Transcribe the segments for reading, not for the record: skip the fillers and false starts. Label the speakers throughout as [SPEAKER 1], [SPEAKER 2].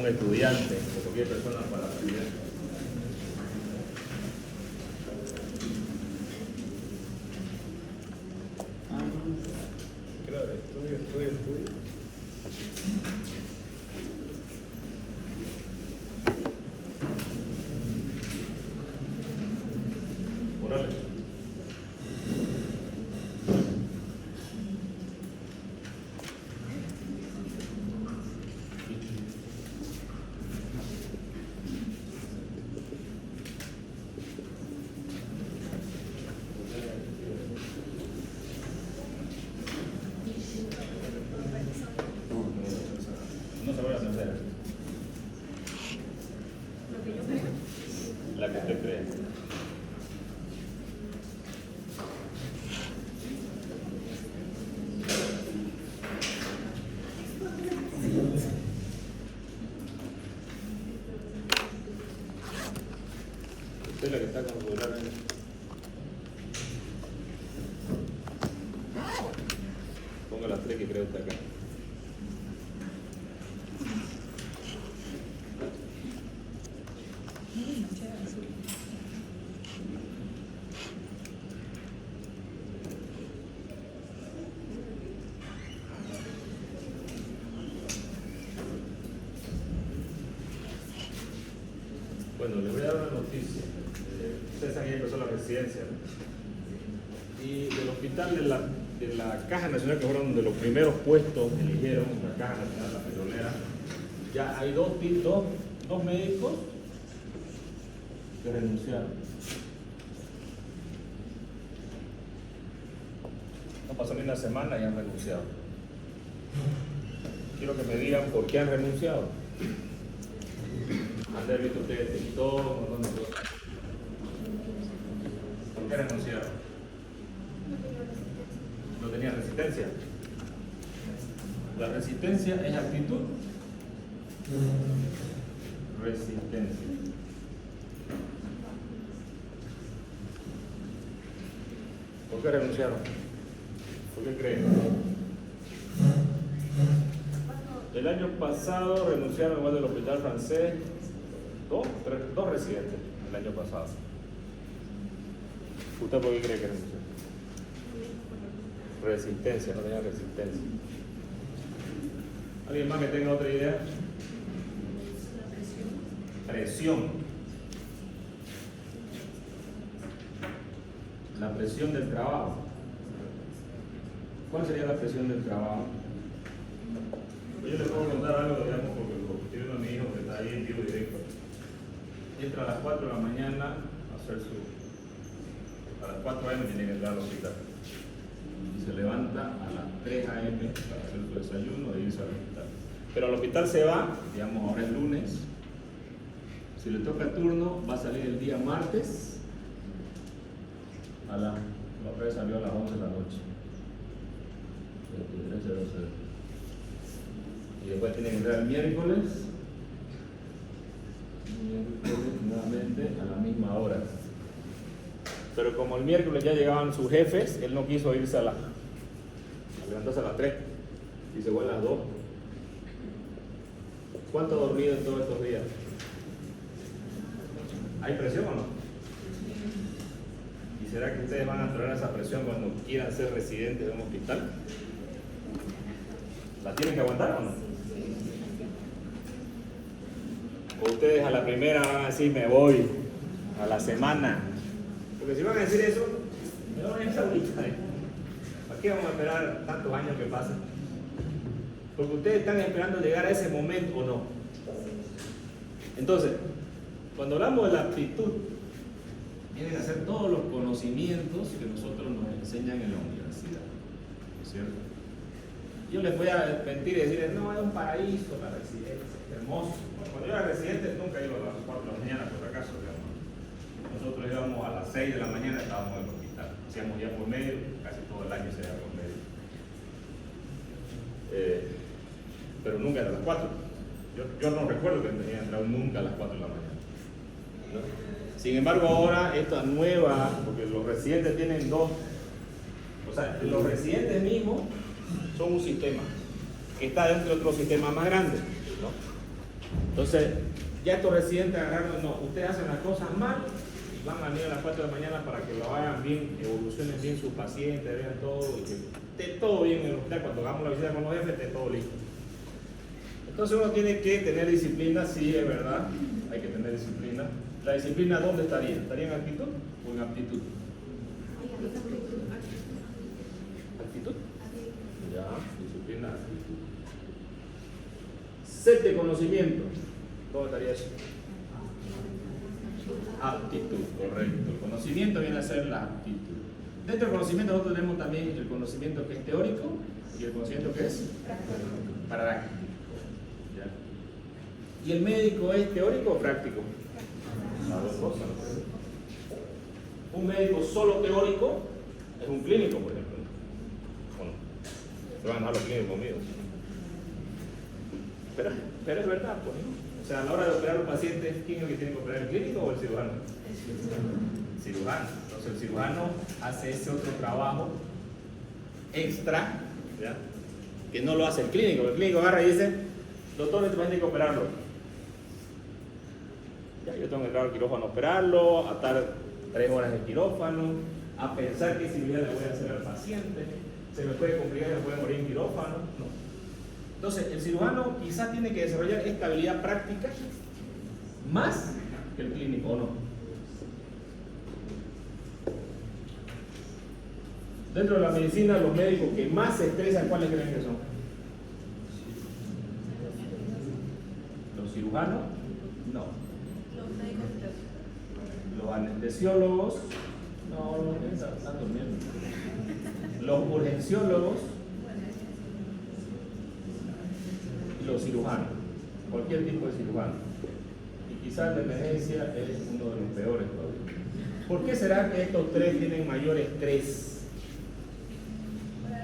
[SPEAKER 1] estudiante o cualquier persona para aprender. Claro, estudio. Órale. No se vaya a hacer. La que usted cree. Usted es la que está con el celular ahí. Ponga las 3 que creo que está acá. Bueno, les voy a dar una noticia. Ustedes saben que ya empezó la residencia, ¿no? Y del hospital de la Caja Nacional, que fueron de los primeros puestos que eligieron, la Caja Nacional, la petrolera, ya hay dos médicos que renunciaron. No pasó ni una semana y han renunciado. Quiero que me digan por qué han renunciado. Han de haber visto ustedes TikTok, ¿por qué renunciaron? No tenía resistencia. La resistencia es actitud. Resistencia. ¿Por qué renunciaron? ¿Por qué creen? El año pasado renunciaron igual del hospital francés dos residentes el año pasado. ¿Usted por qué cree que renunció? Resistencia, no tenía resistencia. ¿Alguien más que tenga otra idea? Presión. La presión del trabajo. ¿Cuál sería la presión del trabajo? Yo les puedo contar algo, digamos, porque estoy viendo a mi hijo que está ahí en vivo directo. Entra a las 4 de la mañana a hacer a las 4 a.m. tiene que entrar al hospital. Y se levanta a las 3 a.m. para hacer su desayuno e irse al hospital. Pero al hospital se va, digamos, ahora es lunes. Si le toca turno, va a salir el día martes la otra vez salió a las 11 de la noche. Y después tiene que entrar el miércoles nuevamente a la misma hora. Pero como el miércoles ya llegaban sus jefes, él no quiso irse a levantarse a las 3 y se fue a las 2. ¿Cuánto ha dormido en todos estos días? ¿Hay presión o no? ¿Y será que ustedes van a tolerar esa presión cuando quieran ser residentes de un hospital? ¿La tienen que aguantar o no? ¿O ustedes a la primera van a decir me voy a la semana? Porque si van a decir eso, me van a ir ahorita. ¿Para qué vamos a esperar tantos años que pasen? Porque ustedes están esperando llegar a ese momento o no. Entonces, cuando hablamos de la aptitud, vienen a ser todos los conocimientos que nosotros nos enseñan en la universidad, ¿no es cierto? Yo les voy a mentir y decirles, no, es un paraíso la residencia, hermoso. Bueno, cuando yo era residente nunca iba a las 4 de la mañana, por acaso, digamos. Nosotros íbamos a las 6 de la mañana, estábamos en el hospital. Hacíamos ya por medio, casi todo el año se da por medio. Pero nunca era a las 4. Yo no recuerdo que tenía entrado nunca a las 4 de la mañana, ¿no? Sin embargo, ahora esta nueva, porque los residentes tienen dos, o sea, los residentes mismos son un sistema que está dentro de otro sistema más grande, ¿no? Entonces, ya estos residentes agarraron, no, ustedes hacen las cosas mal y van a venir a las 4 de la mañana para que lo hagan bien, evolucionen bien sus pacientes, vean todo y que esté todo bien en el hospital. Cuando hagamos la visita con los jefes, esté todo listo. Entonces uno tiene que tener disciplina, sí, es verdad, hay que tener disciplina. ¿La disciplina dónde estaría? ¿Estaría en actitud o en aptitud? ¿Actitud? Ya, disciplina, actitud. Set de conocimiento, ¿dónde estaría eso? Aptitud, correcto. El conocimiento viene a ser la aptitud. Dentro del conocimiento nosotros tenemos también el conocimiento que es teórico y el conocimiento que es práctico. ¿Y el médico es teórico o práctico? Las dos cosas. Un médico solo teórico es un clínico, por ejemplo. Bueno, se van a dejar los clínicos conmigo. Pero es verdad, pues, ¿no? O sea, a la hora de operar a un paciente, ¿quién es el que tiene que operar, el clínico o el cirujano? El cirujano. Entonces el cirujano hace ese otro trabajo extra, ¿ya?, que no lo hace el clínico. El clínico agarra y dice, doctor, este paciente hay que operarlo. Ya, yo tengo que entrar al quirófano a operarlo, a estar 3 horas en el quirófano, a pensar qué cirugía le voy a hacer al paciente, se me puede complicar, me puede morir en quirófano. No. Entonces, el cirujano quizás tiene que desarrollar esta habilidad práctica más que el clínico, ¿o no? Dentro de la medicina, los médicos que más se estresan, ¿cuáles creen que son? ¿Los cirujanos? No. Los anestesiólogos, no, están durmiendo. Los urgenciólogos y los cirujanos, cualquier tipo de cirujano. Y quizás la emergencia es uno de los peores todavía. ¿Por qué será que estos tres tienen mayor estrés?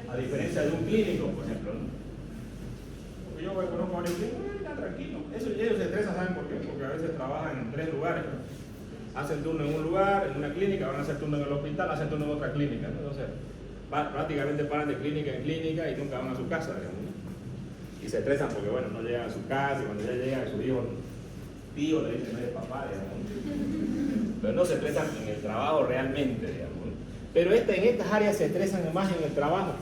[SPEAKER 1] A diferencia de un clínico, por ejemplo, ¿no? Porque yo conozco a varios clínicos, están tranquilos. Ellos se estresan, ¿saben por qué? Porque a veces trabajan en 3 lugares, ¿no? Hacen turno en un lugar, en una clínica, van a hacer turno en el hospital, hacen turno en otra clínica, ¿no? Entonces, prácticamente paran de clínica en clínica y nunca van a su casa, digamos, ¿no? Y se estresan porque, bueno, no llegan a su casa y cuando ya llegan, su hijo, tío, le dicen, no es papá, digamos, ¿no? Pero no se estresan en el trabajo realmente, digamos, ¿no? Pero en estas áreas se estresan más en el trabajo.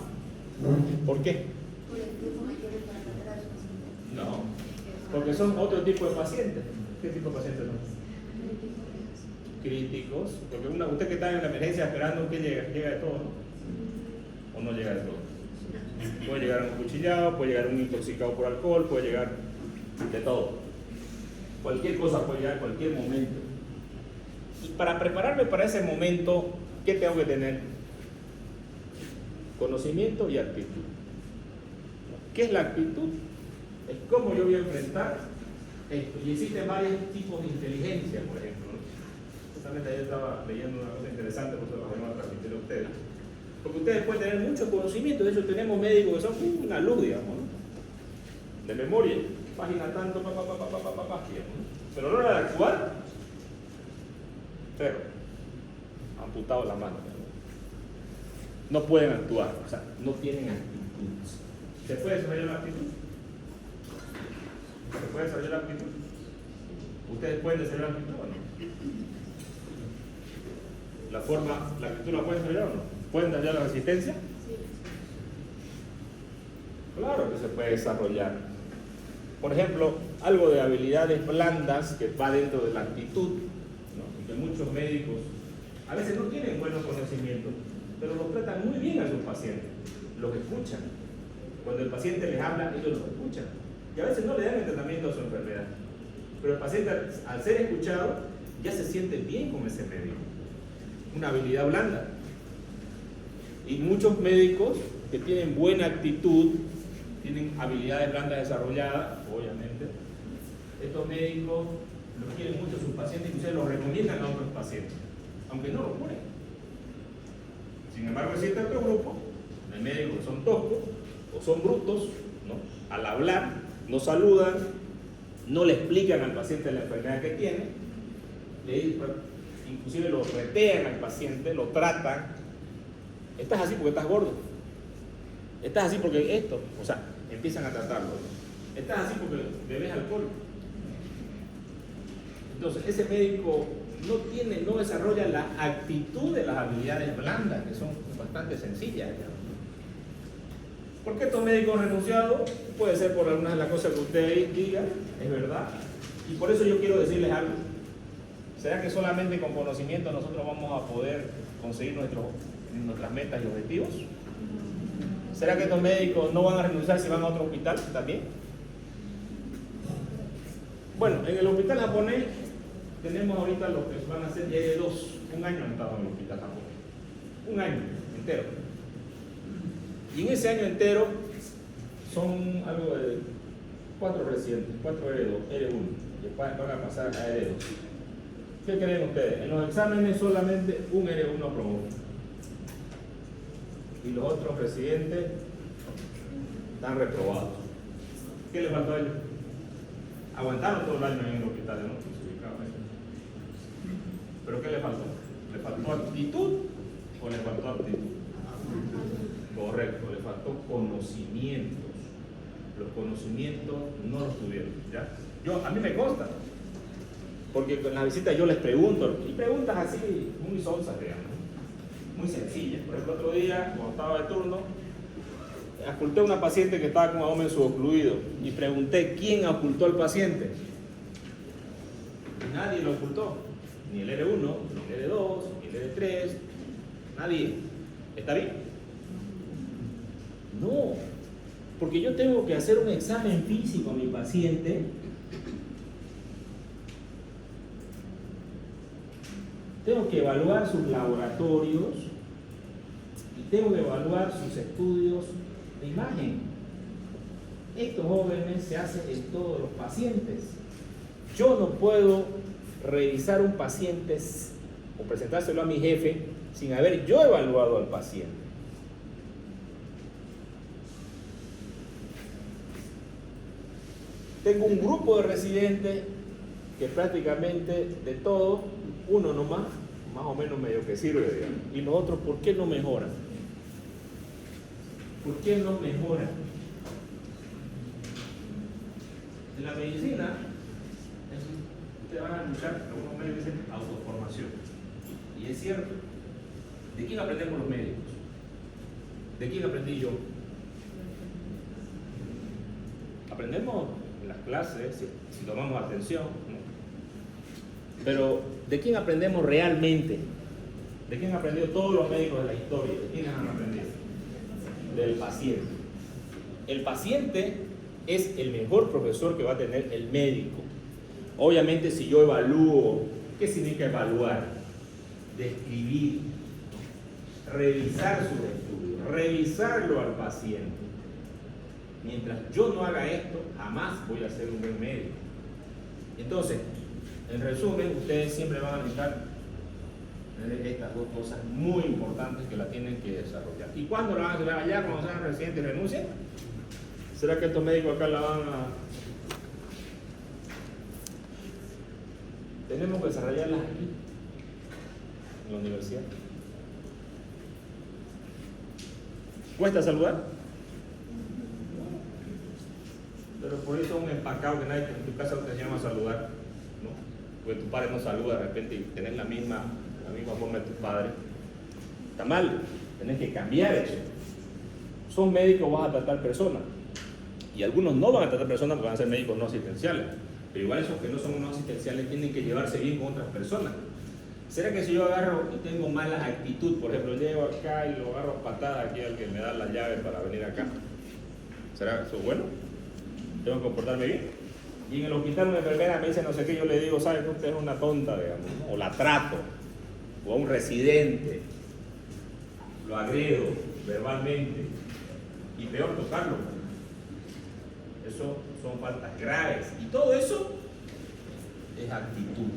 [SPEAKER 1] ¿Por qué? No, porque son otro tipo de pacientes. ¿Qué tipo de pacientes son? Críticos. Porque usted que está en la emergencia esperando que llega de todo, ¿no? ¿O no llega de todo? Puede llegar un cuchillado, puede llegar un intoxicado por alcohol, puede llegar de todo. Cualquier cosa puede llegar en cualquier momento. Y para prepararme para ese momento, ¿qué tengo que tener? Conocimiento y actitud. ¿Qué es la actitud? Es cómo yo voy a enfrentar esto. Y existen varios tipos de inteligencia, por ejemplo, ¿no? Justamente ayer estaba leyendo una cosa interesante, por eso lo vamos a transmitir a ustedes. Porque ustedes pueden tener mucho conocimiento, de hecho tenemos médicos que son una luz, digamos, ¿no? De memoria, página tanto, digamos, ¿no? Pero a la hora de actuar, cero, amputado la mano, ¿no? No pueden actuar, o sea, no tienen actitud. ¿Se puede desarrollar la actitud? ¿Se puede desarrollar la actitud? ¿Ustedes pueden desarrollar la actitud o no? ¿La actitud la pueden desarrollar o no? ¿Pueden desarrollar la resistencia? Sí. Claro que se puede desarrollar. Por ejemplo, algo de habilidades blandas que va dentro de la actitud, ¿no? Y que muchos médicos a veces no tienen buenos conocimientos, pero los tratan muy bien a sus pacientes, los escuchan. Cuando el paciente les habla, ellos los escuchan. Y a veces no le dan el tratamiento a su enfermedad. Pero el paciente, al ser escuchado, ya se siente bien con ese médico. Una habilidad blanda. Y muchos médicos que tienen buena actitud, tienen habilidades blandas desarrolladas, obviamente. Estos médicos los quieren mucho a sus pacientes y ustedes los recomiendan a otros pacientes, aunque no lo ponen. Sin embargo, existe otro grupo de médicos que son toscos o son brutos, ¿no? Al hablar, no saludan, no le explican al paciente la enfermedad que tiene, inclusive lo retean al paciente, lo tratan. Estás así porque estás gordo, estás así porque esto, o sea, empiezan a tratarlo. Estás así porque bebes alcohol, Entonces, ese médico no desarrolla la actitud de las habilidades blandas, que son bastante sencillas. ¿Ya? ¿Por qué estos médicos han renunciado? Puede ser por algunas de las cosas que usted diga, es verdad. Y por eso yo quiero decirles algo. ¿Será que solamente con conocimiento nosotros vamos a poder conseguir nuestras metas y objetivos? ¿Será que estos médicos no van a renunciar si van a otro hospital también? Bueno, en el hospital japonés tenemos ahorita lo que van a ser R2. Un año han estado en el hospital japonés. Un año entero. Y en ese año entero son algo de 4 residentes, 4 R2, R1, que van a pasar a R2. ¿Qué creen ustedes? En los exámenes solamente un R1 aprobó. Y los otros residentes están reprobados. ¿Qué les faltó a ellos? Aguantaron todo el año en el hospital, ¿no? ¿Pero qué le faltó? ¿Le faltó actitud o le faltó aptitud? Correcto, le faltó conocimientos. Los conocimientos no los tuvieron, ¿ya? A mí me consta, porque en la visita yo les pregunto, y preguntas así muy sonsas, digamos, muy sencillas. Por ejemplo, otro día, cuando estaba de turno, oculté a una paciente que estaba con abdomen subocluido y pregunté quién ocultó al paciente. Y nadie lo ocultó, ni el R1, ni el R2, ni el R3, nadie. ¿Está bien? No, porque yo tengo que hacer un examen físico a mi paciente. Tengo que evaluar sus laboratorios y tengo que evaluar sus estudios de imagen. Estos jóvenes se hacen en todos los pacientes. Yo no puedo revisar un paciente o presentárselo a mi jefe sin haber yo evaluado al paciente. Tengo un grupo de residentes que prácticamente de todo, uno nomás, más o menos medio que sirve, digamos. Y los otros, ¿por qué no mejoran? ¿Por qué no mejoran? En la medicina, ustedes van a escuchar, algunos médicos dicen autoformación. Y es cierto. ¿De quién aprendemos los médicos? ¿De quién aprendí yo? Aprendemos en las clases, si tomamos atención, ¿no? Pero ¿de quién aprendemos realmente? ¿De quién han aprendido todos los médicos de la historia? ¿De quiénes han aprendido? Del paciente. El paciente es el mejor profesor que va a tener el médico. Obviamente, si yo evalúo, ¿qué significa evaluar? Describir, revisar sus estudios, revisarlo al paciente. Mientras yo no haga esto, jamás voy a ser un buen médico. Entonces, en resumen, ustedes siempre van a necesitar estas dos cosas muy importantes que la tienen que desarrollar. ¿Y cuándo la van a hacer? ¿Allá cuando sean residentes y renuncien? ¿Será que estos médicos acá la van a...? Tenemos que desarrollarlas aquí, en la universidad. ¿Cuesta saludar? Pero por eso un empacado que nadie en tu casa no te enseña a saludar, ¿no? Porque tu padre no saluda de repente y tenés la misma forma de tu padre. Está mal, tenés que cambiar eso. Son médicos, vas a tratar personas. Y algunos no van a tratar personas porque van a ser médicos no asistenciales. Pero igual esos que no son no asistenciales tienen que llevarse bien con otras personas. ¿Será que si yo agarro y tengo mala actitud, por ejemplo, llego acá y lo agarro a patada aquí al que me da la llave para venir acá? ¿Será eso bueno? ¿Tengo que comportarme bien? Y en el hospital una enfermera me dice no sé qué, yo le digo, ¿sabes que usted es una tonta, digamos, ¿no? O la trato, o a un residente, lo agredo verbalmente, y peor tocarlo. Eso son faltas graves, y todo eso es actitud.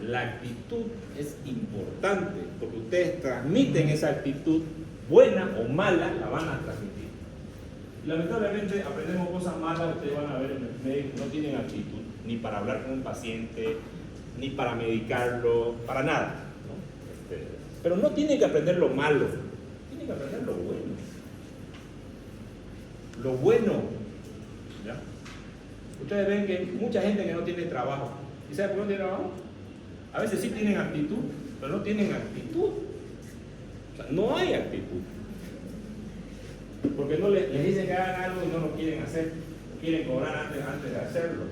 [SPEAKER 1] La actitud es importante, porque ustedes transmiten esa actitud, buena o mala, la van a transmitir. Lamentablemente aprendemos cosas malas, ustedes van a ver en el médico, no tienen actitud, ni para hablar con un paciente, ni para medicarlo, para nada, ¿no? Pero no tienen que aprender lo malo, tienen que aprender lo bueno. Lo bueno, ¿ya? Ustedes ven que hay mucha gente que no tiene trabajo. ¿Y saben por qué no tiene trabajo? A veces sí tienen actitud, pero no tienen actitud. O sea, no hay actitud. Porque no les dicen que hagan algo y no lo quieren hacer. Quieren cobrar antes de hacerlo.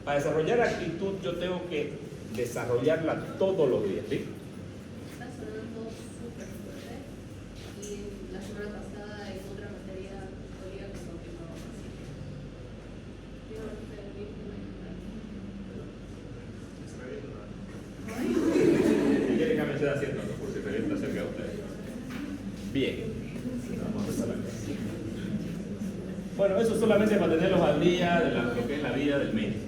[SPEAKER 1] Para desarrollar actitud yo tengo que desarrollarla todos los días, ¿sí?
[SPEAKER 2] Está sonando súper fuerte. Y la semana pasada en otra materia todavía que son que no así. Yo no sé,
[SPEAKER 1] ¿Qué quieren que me esté haciendo? Por si revienta cerca de ustedes. Bien. Vamos a empezar acá. Bueno, eso solamente para tenerlos al día de lo que es la vida del médico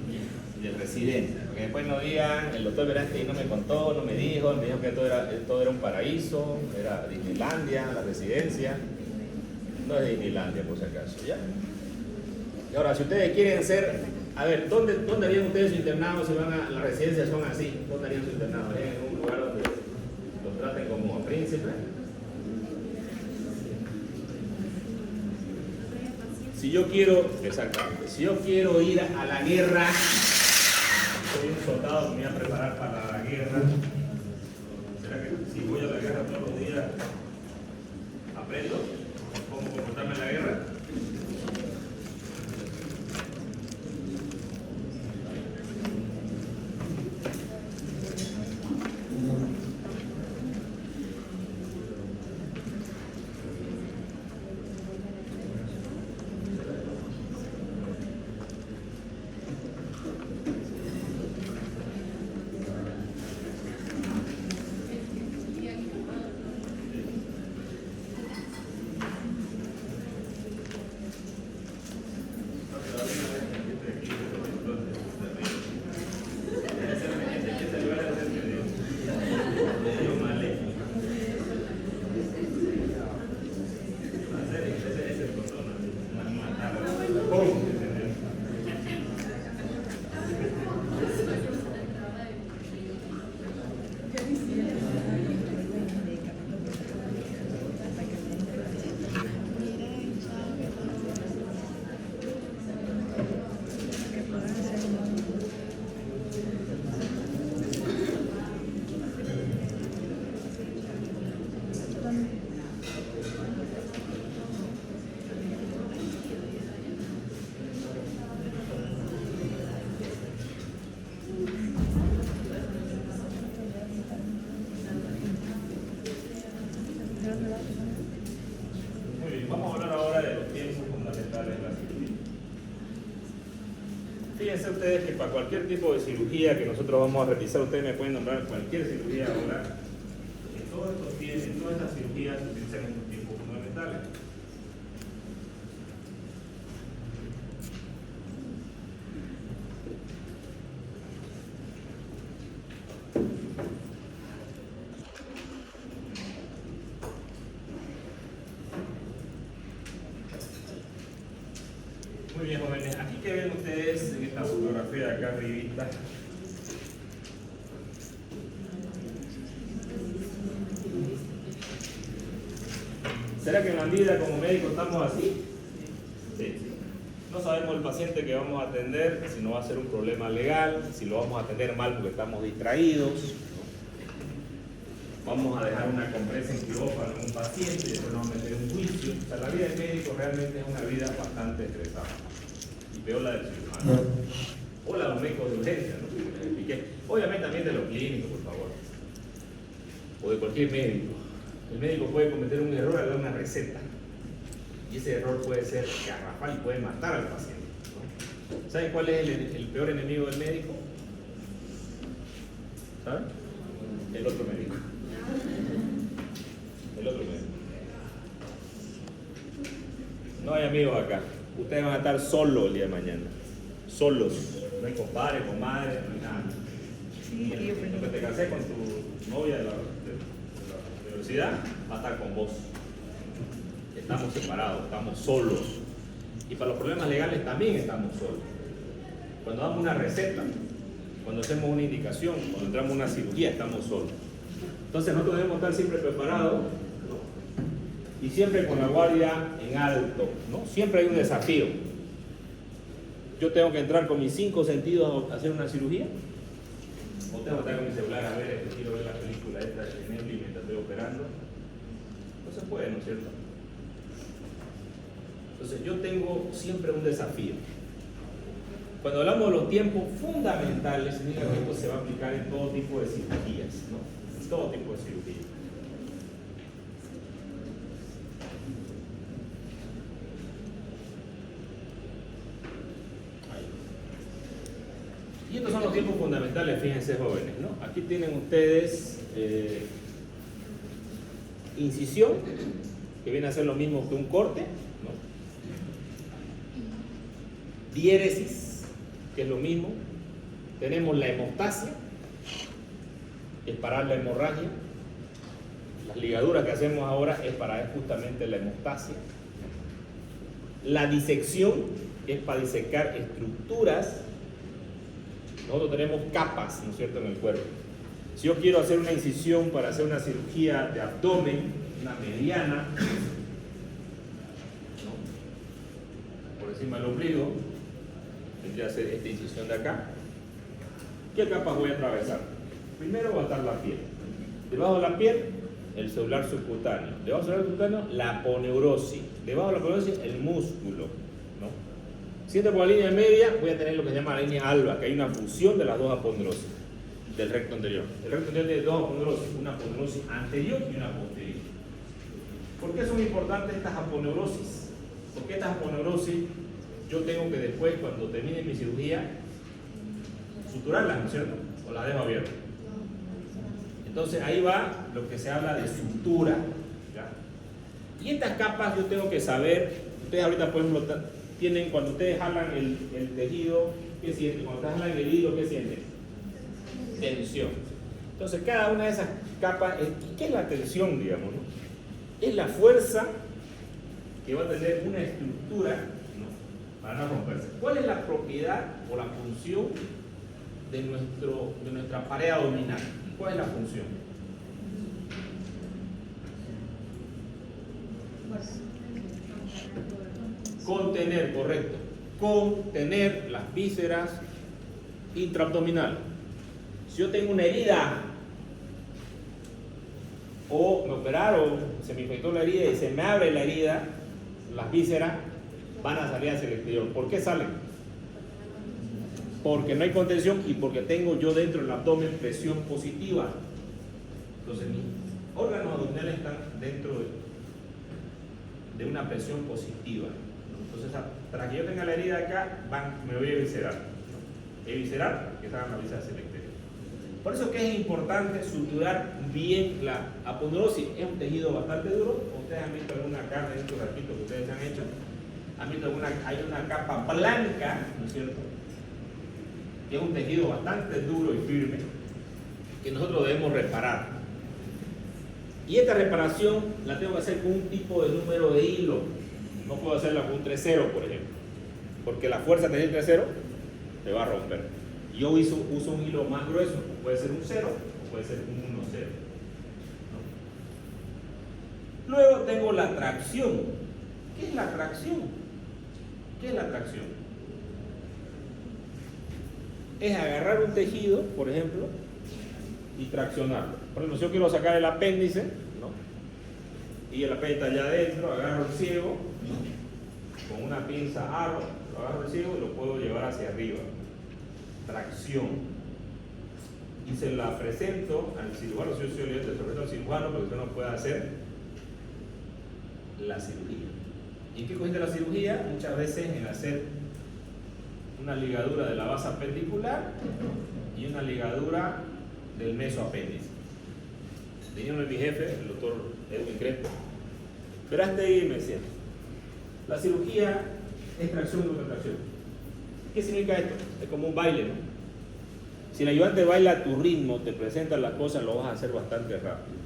[SPEAKER 1] y del residente. Porque después no digan, el doctor Veranti no me contó, no me dijo que todo era un paraíso, era Disneylandia, la residencia. No es Disneylandia por si acaso, ¿ya? Y ahora, si ustedes quieren ser, a ver, ¿dónde harían ustedes su internado si van a la residencia? Son así, ¿dónde harían su internado? ¿En un lugar donde los traten como a príncipes? Si yo quiero, exactamente, si yo quiero ir a la guerra, soy un soldado que me voy a preparar para la guerra. ¿Será que si voy a la guerra todos los días aprendo cómo comportarme en la guerra? Muy bien, vamos a hablar ahora de los tiempos fundamentales de la cirugía. Fíjense ustedes que para cualquier tipo de cirugía que nosotros vamos a realizar, ustedes me pueden nombrar cualquier cirugía ahora. En todas estas cirugías se utilizan estos tiempos fundamentales. Muy bien, jóvenes, aquí que ven ustedes en esta fotografía de acá arribita, ¿será que en la vida como médicos estamos así? Sí. No sabemos el paciente que vamos a atender, si no va a ser un problema legal, si lo vamos a atender mal porque estamos distraídos. Vamos a dejar una compresa en quirófano en un paciente y después nos vamos a meter en un juicio. O sea, la vida del médico realmente es una vida bastante estresada. Y peor la del cirujano. O la de los médicos de urgencia, ¿no? Y que, obviamente también de los clínicos, por favor. O de cualquier médico. El médico puede cometer un error al dar una receta. Y ese error puede ser garrafal y puede matar al paciente, ¿no? ¿Saben cuál es el peor enemigo del médico? ¿Saben? El otro médico. El otro médico. No hay amigos acá. Ustedes van a estar solos el día de mañana. Solos. No hay compadre, comadre, no hay nada. Lo que te casé con tu novia de la universidad va a estar con vos. Estamos separados, estamos solos. Y para los problemas legales también estamos solos. Cuando damos una receta, cuando hacemos una indicación, cuando entramos a una cirugía, estamos solos. Entonces nosotros debemos estar siempre preparados, ¿no? Y siempre con la guardia en alto, ¿no? Siempre hay un desafío. ¿Yo tengo que entrar con mis 5 sentidos a hacer una cirugía? ¿O tengo que estar con mi celular a ver, quiero ver la película esta de Netflix mientras estoy operando? No se puede, ¿no es cierto? Entonces yo tengo siempre un desafío. Cuando hablamos de los tiempos fundamentales, significa que esto se va a aplicar en todo tipo de cirugías, ¿no? En todo tipo de cirugías. Y estos son los tiempos fundamentales, fíjense jóvenes, ¿no? Aquí tienen ustedes incisión, que viene a ser lo mismo que un corte, ¿no? Diéresis, que es lo mismo. Tenemos la hemostasia, es parar la hemorragia. Las ligaduras que hacemos ahora es para justamente la hemostasia. La disección, que es para disecar estructuras. Nosotros tenemos capas, ¿no es cierto?, en el cuerpo. Si yo quiero hacer una incisión para hacer una cirugía de abdomen, una mediana, ¿no?, por encima del ombligo, tendría que hacer esta incisión de acá. ¿Qué capas voy a atravesar? Primero va a estar la piel. Debajo de la piel, el celular subcutáneo. Debajo del celular subcutáneo, la aponeurosis. Debajo de la aponeurosis, el músculo, ¿no? Si entro por la línea media, voy a tener lo que se llama la línea alba, que hay una fusión de las dos aponeurosis del recto anterior. El recto anterior tiene dos aponeurosis, una aponeurosis anterior y una posterior. ¿Por qué son importantes estas aponeurosis? Porque estas aponeurosis yo tengo que después, cuando termine mi cirugía, suturarlas, ¿no es cierto? O las dejo abiertas. Entonces ahí va lo que se habla de sutura, ¿ya? Y estas capas yo tengo que saber. Ustedes ahorita, por ejemplo, tienen, cuando ustedes jalan el tejido, ¿qué sienten? Cuando ustedes jalan el hilo, ¿qué sienten? Tensión. Entonces cada una de esas capas, ¿qué es la tensión, digamos, no? Es la fuerza que va a tener una estructura, ¿no?, para no romperse. ¿Cuál es la propiedad o la función de nuestra pared abdominal? ¿Cuál es la función? Contener, correcto. Contener las vísceras intraabdominales. Si yo tengo una herida, o me operaron, se me infectó la herida y se me abre la herida, las vísceras van a salir hacia el exterior. ¿Por qué salen? Porque no hay contención y porque tengo yo dentro del abdomen presión positiva. Entonces mis órganos abdominales están dentro de una presión positiva. Entonces para que yo tenga la herida acá, me voy a eviscerar. Eviscerar, que salgan las vísceras hacia el exterior. Por eso que es importante suturar bien la aponeurosis. Es un tejido bastante duro. Ustedes han visto alguna carne en estos ratitos que ustedes han hecho. Han visto hay una capa blanca, ¿no es cierto?, que es un tejido bastante duro y firme, que nosotros debemos reparar. Y esta reparación la tengo que hacer con un tipo de número de hilo. No puedo hacerla con un 3-0, por ejemplo, porque la fuerza de tener 3-0 se va a romper. Yo uso un hilo más grueso, puede ser un 0 o puede ser un 1-0, ¿no? Luego tengo la tracción. ¿Qué es la tracción? ¿Qué es la tracción? Es agarrar un tejido, por ejemplo, y traccionarlo. Por ejemplo, si yo quiero sacar el apéndice, ¿no?, y el apéndice está allá adentro, agarro el ciego, ¿no?, con una pinza aro, lo agarro el ciego y lo puedo llevar hacia arriba. Tracción. Y se la presento al cirujano. Si yo soy el se lo presento al cirujano para que usted no pueda hacer la cirugía. ¿Y en qué consiste la cirugía? Muchas veces en hacer una ligadura de la base apendicular y una ligadura del mesoapéndice. Tenía mi jefe, el doctor Edwin Crespo, verás ahí y me decía, la cirugía es tracción y contracción. ¿Qué significa esto? Es como un baile, ¿no? Si el ayudante baila a tu ritmo, te presentan las cosas, lo vas a hacer bastante rápido.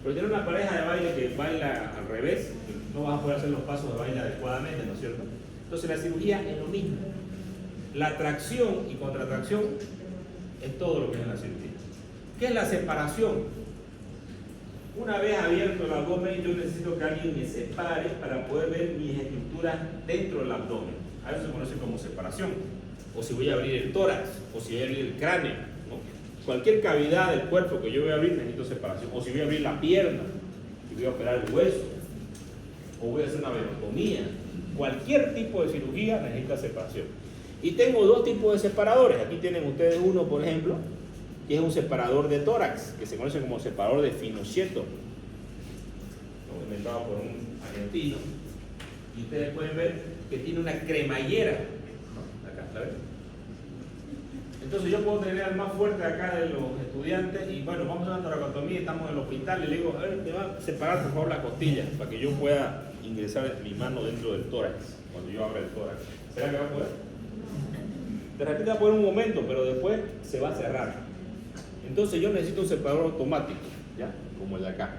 [SPEAKER 1] Pero si tienes una pareja de baile que baila al revés, no vas a poder hacer los pasos de baile adecuadamente, ¿no es cierto? Entonces la cirugía es lo mismo. La tracción y contratracción es todo lo que es en la cirugía. ¿Qué es la separación? Una vez abierto el abdomen, yo necesito que alguien me separe para poder ver mis estructuras dentro del abdomen. A eso se conoce como separación. O si voy a abrir el tórax, o si voy a abrir el cráneo, ¿no? Cualquier cavidad del cuerpo que yo voy a abrir necesito separación. O si voy a abrir la pierna, si voy a operar el hueso, o voy a hacer una venotomía. Cualquier tipo de cirugía necesita separación. Y tengo dos tipos de separadores. Aquí tienen ustedes uno, por ejemplo, que es un separador de tórax, que se conoce como separador de Finocchietto, ¿no? Inventado por un argentino. Y ustedes pueden ver que tiene una cremallera, ¿no? Acá, ¿la ven? Entonces yo puedo tener al más fuerte acá de los estudiantes y bueno, vamos a una toracotomía, estamos en el hospital y le digo, a ver, me va a separar por favor la costilla para que yo pueda ingresar mi mano dentro del tórax, cuando yo abra el tórax. ¿Será que va a poder? De repente va a poder un momento, pero después se va a cerrar. Entonces yo necesito un separador automático, ¿ya? Como el de acá.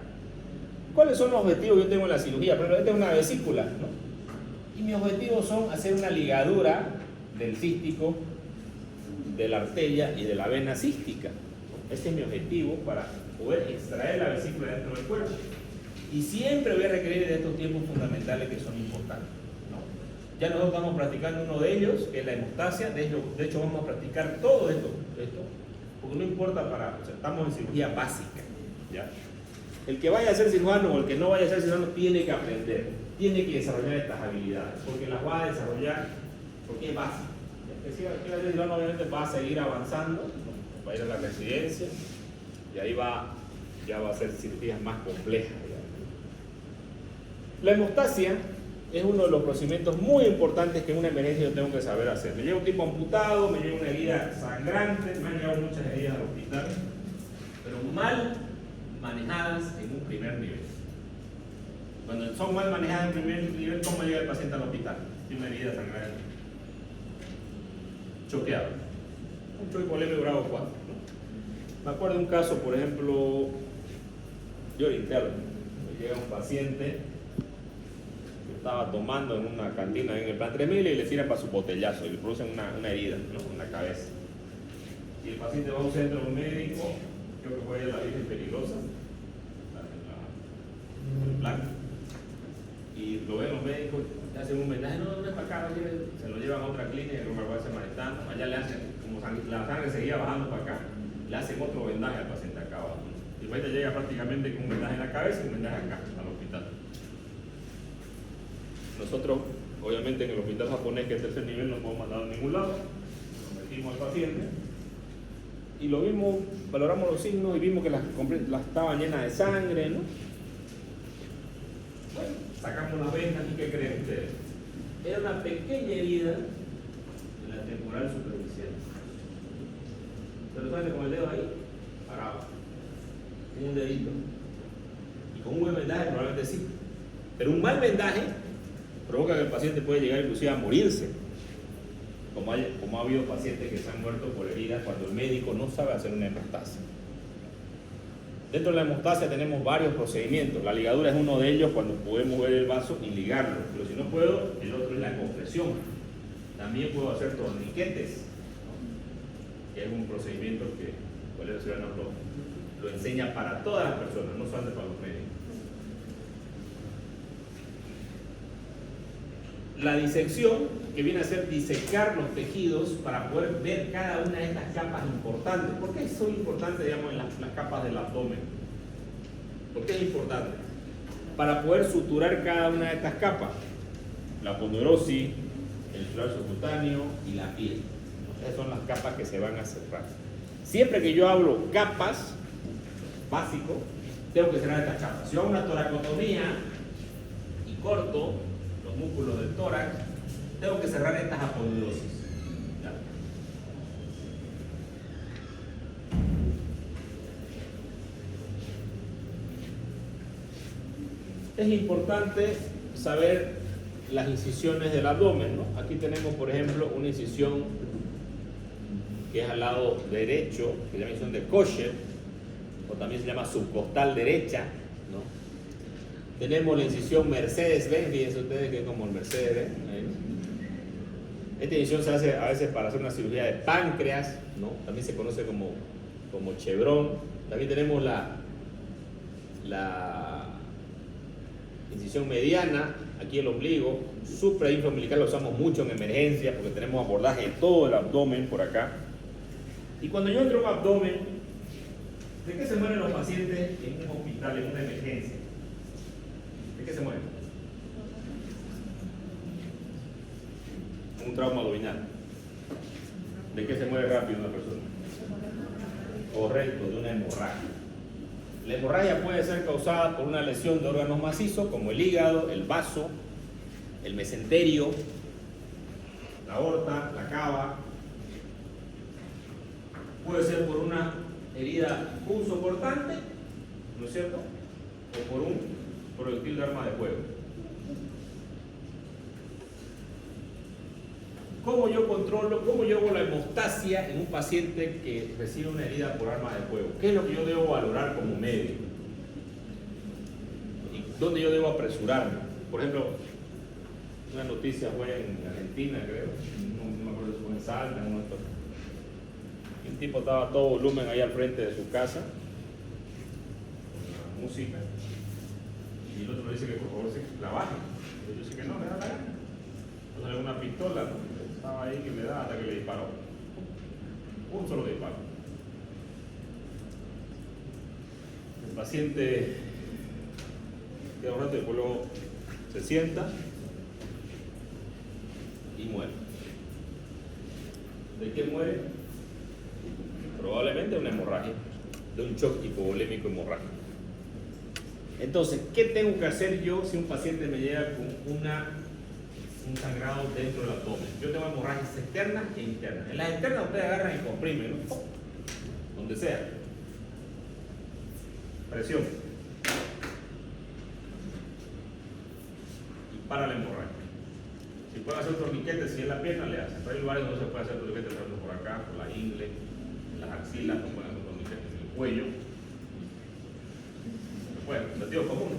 [SPEAKER 1] ¿Cuáles son los objetivos que yo tengo en la cirugía? Pero esta es una vesícula, ¿no? Y mis objetivos son hacer una ligadura del cístico, de la arteria y de la vena cística, ¿no? Ese es mi objetivo para poder extraer la vesícula dentro del cuerpo. Y siempre voy a requerir de estos tiempos fundamentales que son importantes, ¿no? Ya nosotros estamos practicando uno de ellos, que es la hemostasia. De hecho vamos a practicar todo esto, porque no importa o sea, estamos en cirugía básica, ¿ya? El que vaya a ser cirujano o el que no vaya a ser cirujano tiene que aprender, tiene que desarrollar estas habilidades, porque las va a desarrollar, porque es básico. El que va a ser cirujano obviamente va a seguir avanzando, ¿no? Va a ir a la residencia y ahí ya va a hacer cirugías más complejas, ¿ya? La hemostasia es uno de los procedimientos muy importantes que en una emergencia yo tengo que saber hacer. Me llega un tipo amputado, me llega una herida sangrante, me han llegado muchas heridas al hospital, pero mal manejadas en un primer nivel. Cuando son mal manejadas en un primer nivel, ¿cómo llega el paciente al hospital? Tiene una herida sangrante. Choqueado. Un choque polémico grado 4, ¿no? Me acuerdo de un caso, por ejemplo, yo era interno, me llega un paciente que estaba tomando en una cantina en el plan 3000 y le tiran para su botellazo y le producen una herida, ¿no? En la cabeza. Y el paciente va a un centro médico, creo que fue la Virgen Peligrosa, el plan, y lo ven los médicos, le hacen un vendaje, no es para acá, se lo llevan a otra clínica, creo que va a ser Maritán, allá le hacen, como la sangre seguía bajando para acá, le hacen otro vendaje al paciente acá abajo. Y el paciente llega prácticamente con un vendaje en la cabeza y un vendaje acá, al hospital. Nosotros, obviamente en el hospital japonés, que es tercer nivel, no podemos mandar a ningún lado, nos metimos al paciente y lo vimos, valoramos los signos y vimos que las estaban llenas de sangre, ¿no? Bueno, sacamos las venas y ¿qué creen ustedes? Era una pequeña herida en la temporal superficial. ¿Se lo saben con el dedo ahí? Parado. Con un dedito. Y con un buen vendaje probablemente sí. Pero un mal vendaje provoca que el paciente puede llegar inclusive a morirse. Como ha habido pacientes que se han muerto por heridas cuando el médico no sabe hacer una hemostasia. Dentro de la hemostasia tenemos varios procedimientos. La ligadura es uno de ellos cuando podemos ver el vaso y ligarlo. Pero si no puedo, el otro es la compresión. También puedo hacer torniquetes, ¿no? Que es un procedimiento que el Colegio Ciudadano lo enseña para todas las personas, no solamente para los médicos. La disección, que viene a ser disecar los tejidos para poder ver cada una de estas capas importantes. ¿Por qué son importantes, digamos, en las capas del abdomen? ¿Por qué es importante? Para poder suturar cada una de estas capas. La aponeurosis, el suturar subcutáneo y la piel. Esas son las capas que se van a cerrar. Siempre que yo hablo capas, básico, tengo que cerrar estas capas. Si yo hago una toracotomía y corto los músculos del tórax, tengo que cerrar estas aponeurosis. ¿Ya? Es importante saber las incisiones del abdomen, ¿no? Aquí tenemos, por ejemplo, una incisión que es al lado derecho, que se llama incisión de Kocher, o también se llama subcostal derecha, ¿no? Tenemos la incisión Mercedes-Benz, fíjense ustedes que es como el Mercedes-Benz. Esta incisión se hace a veces para hacer una cirugía de páncreas, ¿no? También se conoce como Chevron. También tenemos la incisión mediana,
[SPEAKER 3] aquí el ombligo, suprainfraumbilical lo usamos mucho en emergencia porque tenemos abordaje de todo el abdomen por acá. Y cuando yo entro a un abdomen, ¿de qué se mueren los pacientes en un hospital, en una emergencia? ¿De qué se mueren? Un trauma abdominal. ¿De qué se muere rápido una persona? Correcto, de una hemorragia. La hemorragia puede ser causada por una lesión de órganos macizos como el hígado, el vaso, el mesenterio, la aorta, la cava. Puede ser por una herida punzocortante, ¿no es cierto? O por un proyectil de arma de fuego. ¿Cómo yo controlo, cómo yo hago la hemostasia en un paciente que recibe una herida por arma de fuego? ¿Qué es lo que yo debo valorar como médico? ¿Y dónde yo debo apresurarme? Por ejemplo, una noticia fue en Argentina, creo, no me acuerdo si fue en Salta, en uno de estos. Un tipo estaba a todo volumen ahí al frente de su casa, con la música, y el otro le dice que por favor se la baje. Y yo dice que no, le da la gana. Entonces una pistola, ¿no? Estaba ahí que le da hasta que le disparó. Un solo disparo. El paciente queda un rato y después luego se sienta y muere. ¿De qué muere? Probablemente de una hemorragia, de un shock hipovolémico hemorrágico. Entonces, ¿qué tengo que hacer yo si un paciente me llega con un sangrado dentro del abdomen? Yo tengo hemorragias externas e internas. En las externas ustedes agarran y comprimen, ¿no? Donde sea. Presión. Y para la hemorragia. Si pueden hacer torniquetes, si es la pierna, le hacen. Pero hay lugares donde no se puede hacer torniquetes, por acá, por la ingle, en las axilas, no pueden hacer torniquetes en el cuello. Bueno, sentido común,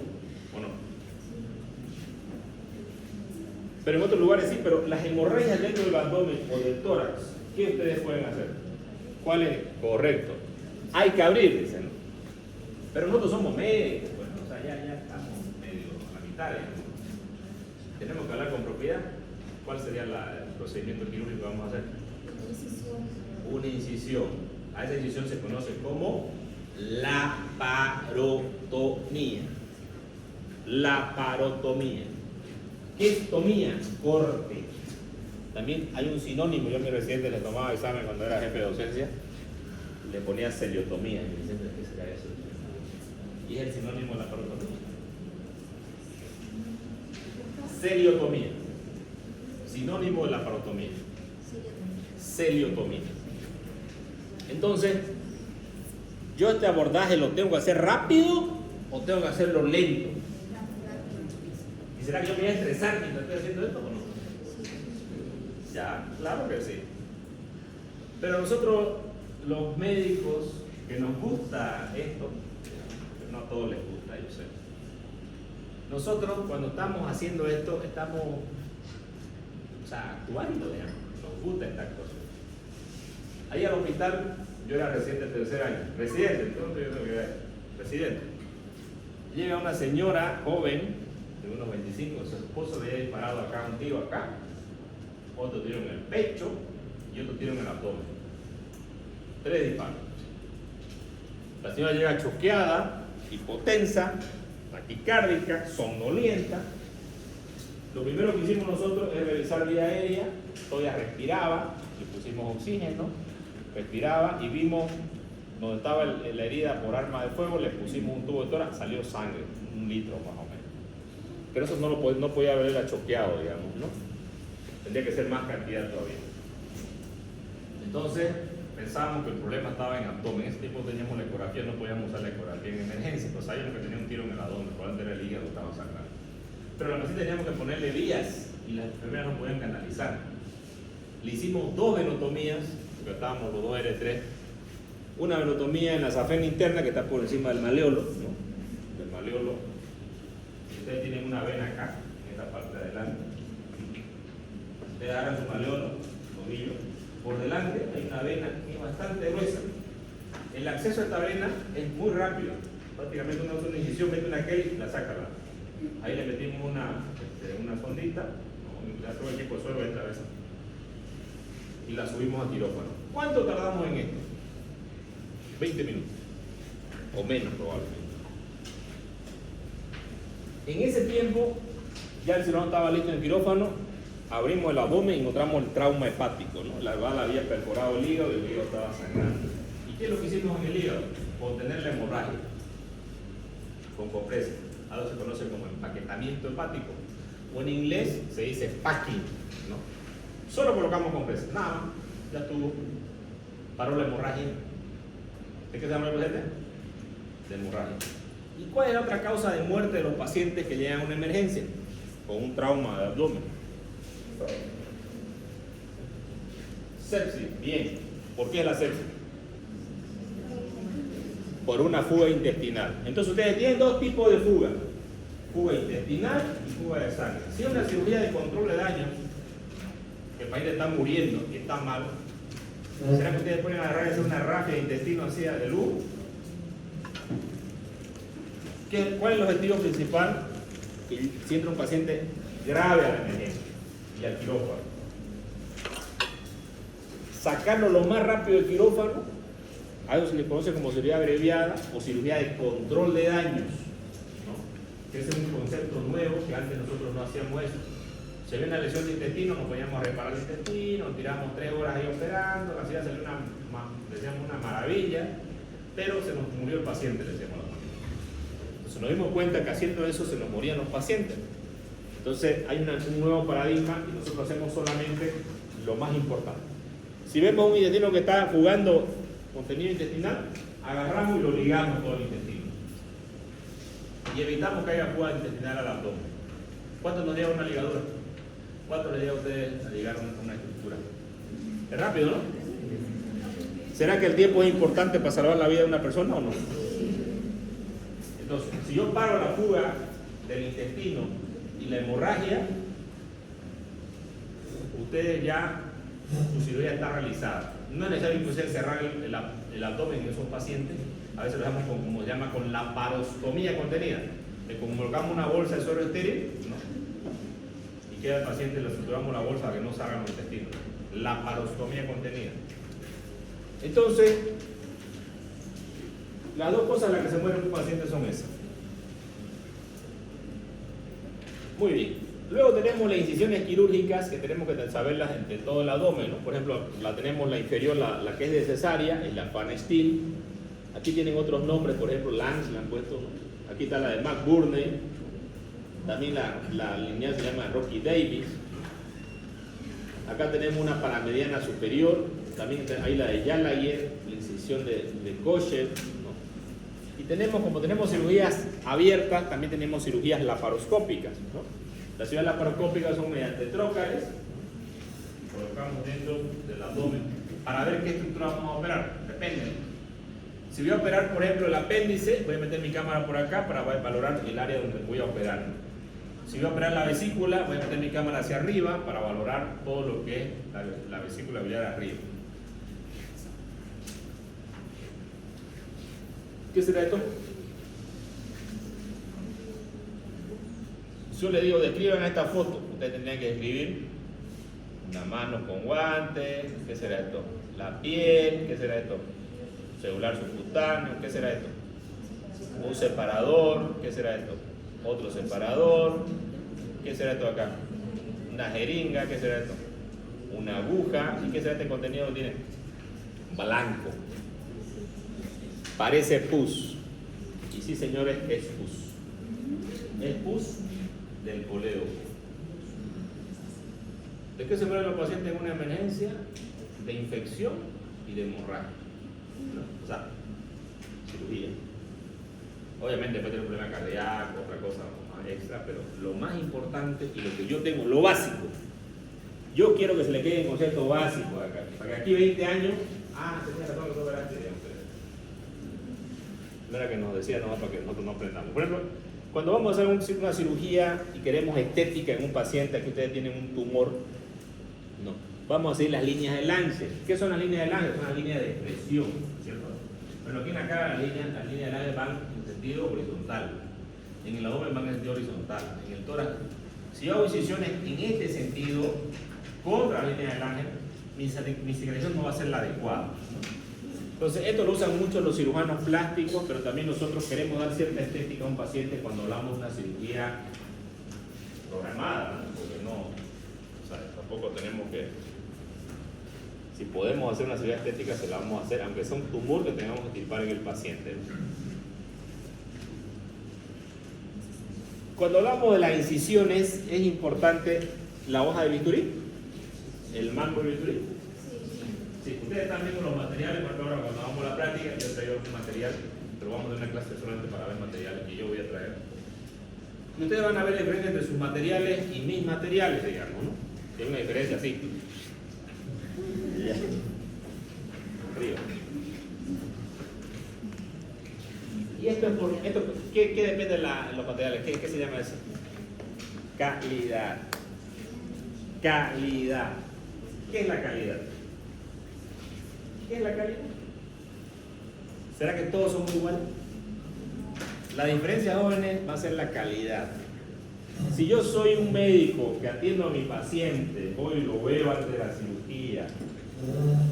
[SPEAKER 3] ¿o no? Pero en otros lugares sí, pero las hemorragias dentro del abdomen o del tórax, ¿qué ustedes pueden hacer? ¿Cuál es? Correcto. Hay que abrir, dicen. Pero nosotros somos médicos, bueno, o sea, ya estamos medio a la mitad. Tenemos que hablar con propiedad. ¿Cuál sería el procedimiento quirúrgico que vamos a hacer? Una incisión. A esa incisión se conoce como laparotomía. Laparotomía. ¿Qué es tomía? Corte. También hay un sinónimo. Yo a mi residente le tomaba examen cuando era jefe de docencia, le ponía celiotomía. Y me dicen, ¿qué será eso? Y es el sinónimo de laparotomía. Celiotomía. Sinónimo de laparotomía. Celiotomía. Entonces, ¿yo este abordaje lo tengo que hacer rápido o tengo que hacerlo lento? ¿Y será que yo me voy a estresar mientras estoy haciendo esto o no? Ya, claro que sí. Pero nosotros, los médicos, que nos gusta esto, no a todos les gusta, yo sé. Nosotros, cuando estamos haciendo esto, estamos, actuando, digamos. Nos gusta esta cosa. Ahí al hospital, yo era residente del tercer año. Residente. Llega una señora joven, de unos 25, su esposo le había disparado acá un tiro acá, otro tiro en el pecho y otro tiro en el abdomen. 3 disparos. La señora llega choqueada, hipotensa, taquicárdica, somnolienta. Lo primero que hicimos nosotros es revisar vía aérea. Todavía respiraba, le pusimos oxígeno, respiraba y vimos donde estaba la herida por arma de fuego, le pusimos un tubo de tórax, salió sangre, 1 litro más o menos. Pero eso no podía haberla choqueado, digamos, ¿no? Tendría que ser más cantidad todavía. Entonces pensábamos que el problema estaba en abdomen. En ese tiempo teníamos la ecografía, no podíamos usar la ecografía en emergencia, pues sabíamos que tenía un tiro en el abdomen, probablemente era el hígado que estaba sangrando. Pero aún así teníamos que ponerle vías y las enfermeras no podían canalizar. Le hicimos 2 venotomías, porque estábamos los 2 R3. Una venotomía en la safena interna que está por encima del maleolo, ¿no? Del maleolo. Ustedes tienen una vena acá, en esta parte de adelante. Ustedes agarran su maleolo, tobillo. Por delante hay una vena que es bastante gruesa. El acceso a esta vena es muy rápido. Prácticamente uno hace una incisión, mete una gel y la saca Ahí le metimos una sondita, ya todo el equipo de suelo entra a esa, y la subimos al quirófano. ¿Cuánto tardamos en esto? 20 minutos, o menos probablemente. En ese tiempo, ya el cirujano estaba listo en el quirófano, abrimos el abdomen y encontramos el trauma hepático, ¿no? La bala había perforado el hígado y el hígado estaba sangrando. ¿Y qué es lo que hicimos en el hígado? Contener la hemorragia con compresa. Ahora se conoce como empaquetamiento hepático, o en inglés se dice packing, ¿no? Solo colocamos compresa, nada más, ya estuvo, paró la hemorragia. ¿De qué se llama el paciente? De hemorragia. ¿Y cuál es la otra causa de muerte de los pacientes que llegan a una emergencia? Con un trauma de abdomen. Sepsis, bien. ¿Por qué es la sepsis? Por una fuga intestinal. Entonces ustedes tienen dos tipos de fuga: fuga intestinal y fuga de sangre. Si es una cirugía de control de daños, que el paciente está muriendo y está mal, ¿será que ustedes pueden agarrar y hacer una rafia de intestino así de luz? ¿Cuál es el objetivo principal? Que si entra un paciente grave a la emergencia y al quirófano, sacarlo lo más rápido del quirófano. A eso se le conoce como cirugía abreviada o cirugía de control de daños, ¿no? Que ese es un concepto nuevo que antes nosotros no hacíamos eso. Se ve una lesión de intestino, nos poníamos a reparar el intestino, tiramos 3 horas ahí operando, la cirugía salió decíamos una maravilla, pero se nos murió el paciente, le decíamos. Entonces nos dimos cuenta que haciendo eso se nos morían los pacientes. Entonces hay un nuevo paradigma y nosotros hacemos solamente lo más importante. Si vemos un intestino que está jugando contenido intestinal, agarramos y lo ligamos todo el intestino. Y evitamos que haya fuga intestinal al abdomen. ¿Cuánto nos lleva una ligadura? ¿Cuánto le lleva a ustedes a ligar una estructura? Es rápido, ¿no? ¿Será que el tiempo es importante para salvar la vida de una persona o no? Entonces, si yo paro la fuga del intestino y la hemorragia, ustedes ya, su cirugía está realizada. No es necesario inclusive cerrar el abdomen en esos pacientes. A veces lo hacemos como se llama con laparostomía contenida. Le colocamos una bolsa de suero estéril, ¿no? Y queda el paciente, le suturamos la bolsa para que no salgan los intestinos. Laparostomía contenida. Entonces, las dos cosas en las que se muere un paciente son esas. Muy bien. Luego tenemos las incisiones quirúrgicas, que tenemos que saberlas entre todo el abdomen, ¿no? Por ejemplo, tenemos la inferior, la que es de cesárea, es la Van Steel. Aquí tienen otros nombres, por ejemplo, Lance la han puesto, ¿no? Aquí está la de McBurney. También la lineal se llama Rocky Davis. Acá tenemos una paramediana superior. También hay la de Gallagher, la incisión de Kosher, ¿no? Y tenemos, como tenemos cirugías abiertas, también tenemos cirugías laparoscópicas, ¿no? Las cirugías laparoscópicas son mediante trócares, colocamos dentro del abdomen para ver qué estructura vamos a operar. Depende. Si voy a operar, por ejemplo, el apéndice, voy a meter mi cámara por acá para valorar el área donde voy a operar. Si voy a operar la vesícula, voy a meter mi cámara hacia arriba para valorar todo lo que es la vesícula biliar arriba. ¿Qué será esto? Yo le digo, describan esta foto. Ustedes tendrían que escribir una mano con guantes. ¿Qué será esto? La piel. ¿Qué será esto? Celular subcutáneo. ¿Qué será esto? Un separador. ¿Qué será esto? Otro separador. ¿Qué será esto acá? Una jeringa. ¿Qué será esto? Una aguja. ¿Y qué será este contenido que tiene? Blanco. Parece pus. Y sí, señores, es pus. Es pus del poleo. ¿De qué se mueren los pacientes en una emergencia? De infección y de hemorragia. O sea, cirugía. Obviamente puede tener un problema cardíaco, otra cosa más extra, pero lo más importante y lo que yo tengo, lo básico. Yo quiero que se le quede en concepto básico acá. Para que aquí 20 años, tenía razón, lo operaste. No era que nos decía, no, para que nosotros no aprendamos. Por ejemplo, cuando vamos a hacer una cirugía y queremos estética en un paciente, aquí ustedes tienen un tumor, no. Vamos a seguir las líneas de Lange. ¿Qué son las líneas de Lange? Son las líneas de expresión, ¿cierto? Bueno, aquí en acá las líneas de Lange van en sentido horizontal. En el abdomen van en sentido horizontal. En el tórax, si yo hago incisiones en este sentido, contra la línea del ángel, mi cicatrización no va a ser la adecuada, ¿no? Entonces, esto lo usan mucho los cirujanos plásticos, pero también nosotros queremos dar cierta estética a un paciente cuando hablamos de una cirugía programada, ¿no? Porque no, o sea, tampoco tenemos que, si podemos hacer una cirugía estética, se la vamos a hacer, aunque sea un tumor que tengamos que extirpar en el paciente. Cuando hablamos de las incisiones, es importante la hoja de bisturí, el mango de bisturí. Sí, ustedes están viendo los materiales, por ejemplo, ahora cuando hagamos la práctica, yo traigo algún material, pero vamos a dar una clase solamente para ver materiales que yo voy a traer. Y ustedes van a ver la diferencia entre sus materiales y mis materiales, digamos, ¿no? Hay una diferencia así. Arriba. Y esto es por, ¿qué depende de los materiales? ¿Qué se llama eso? Calidad. Calidad. ¿Qué es la calidad? ¿Qué es la calidad? ¿Será que todos somos iguales? La diferencia, jóvenes, va a ser la calidad. Si yo soy un médico que atiendo a mi paciente, voy y lo veo antes de la cirugía,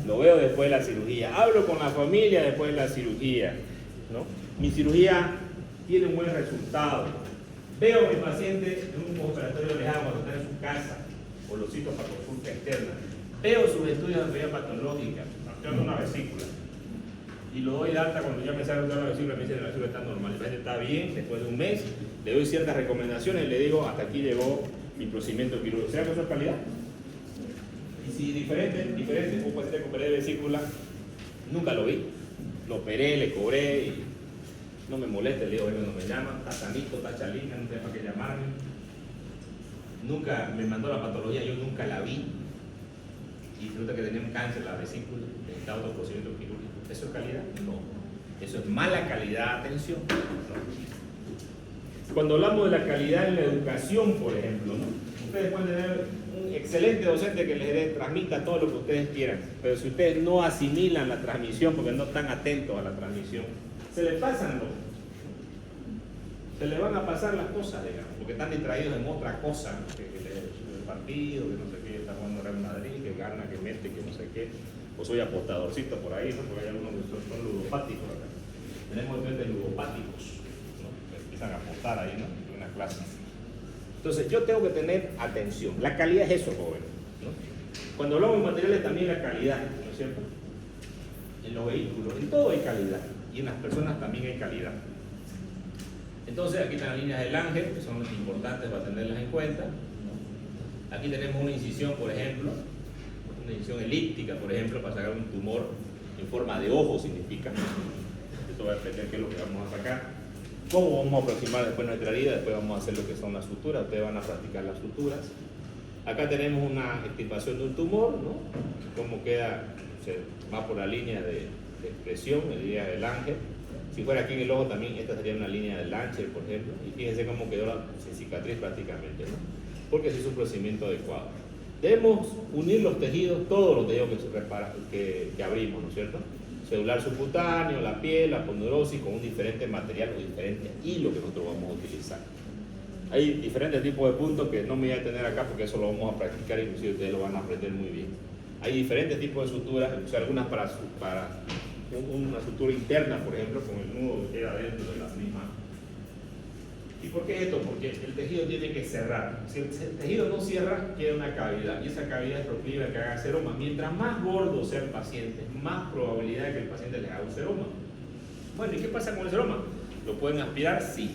[SPEAKER 3] lo veo después de la cirugía, hablo con la familia después de la cirugía, ¿no? Mi cirugía tiene un buen resultado. Veo a mi paciente en un postoperatorio lejano cuando está en su casa, o lo cito para consulta externa. Veo sus estudios de anatomía patológica, estoy una vesícula, y lo doy de alta cuando ya me sale la vesícula, me dice que la vesícula está normal, el paciente está bien, después de un mes, le doy ciertas recomendaciones y le digo, hasta aquí llegó mi procedimiento quirúrgico. ¿Será que eso es calidad? Y si diferente, un paciente que operé de vesícula, nunca lo vi, lo operé, le cobré y no me moleste, le digo, no me llaman, está sanito, está chalina, no tengo para qué llamarme. Nunca me mandó la patología, yo nunca la vi. Y resulta que tenía un cáncer en la vesícula, necesitaba otro procedimiento quirúrgico. ¿Eso es calidad? No. Eso es mala calidad, atención. No. Cuando hablamos de la calidad en la educación, por ejemplo, ¿no? Ustedes pueden tener un excelente docente que les transmita todo lo que ustedes quieran, pero si ustedes no asimilan la transmisión porque no están atentos a la transmisión, se les pasan se les van a pasar las cosas, digamos, porque están distraídos en otra cosa, ¿no? que el partido, que no sé qué, está jugando Real Madrid, que gana, que mete, que no sé qué, o soy apostadorcito por ahí, ¿no? Porque hay algunos que son ludopáticos acá. Tenemos diferentes ludopáticos, ¿no? Que empiezan a apostar ahí, ¿no? En una clase. Entonces, yo tengo que tener atención. La calidad es eso, jóvenes, ¿no? Cuando hablamos de materiales, también la calidad, ¿no es cierto? En los vehículos, en todo hay calidad, y en las personas también hay calidad. Entonces, aquí están las líneas del ángel, que son importantes para tenerlas en cuenta, ¿no? Aquí tenemos una incisión, por ejemplo, una incisión elíptica, por ejemplo, para sacar un tumor en forma de ojo, significa. Esto va a depender qué es lo que vamos a sacar. ¿Cómo vamos a aproximar después nuestra herida? Después vamos a hacer lo que son las suturas, ustedes van a practicar las suturas. Acá tenemos una extirpación de un tumor, ¿no? Cómo queda, se va por la línea de expresión, la línea del ángel. Si fuera aquí en el ojo también, esta sería una línea del Lancher, por ejemplo, y fíjense cómo quedó sin cicatriz prácticamente, ¿no? Porque se hizo un procedimiento adecuado. Debemos unir los tejidos, todos los tejidos que abrimos, ¿no es cierto? Celular subcutáneo, la piel, la aponeurosis, con un diferente material o diferente hilo que nosotros vamos a utilizar. Hay diferentes tipos de puntos que no me voy a detener acá porque eso lo vamos a practicar, inclusive ustedes lo van a aprender muy bien. Hay diferentes tipos de suturas, o sea, algunas para una sutura interna, por ejemplo, con el nudo que queda dentro de la misma. ¿Y por qué esto? Porque el tejido tiene que cerrar. Si el tejido no cierra, queda una cavidad, y esa cavidad es proclive a que haga seroma. Mientras más gordo sea el paciente, más probabilidad de que el paciente le haga un seroma. Bueno, ¿y qué pasa con el seroma? ¿Lo pueden aspirar? Sí.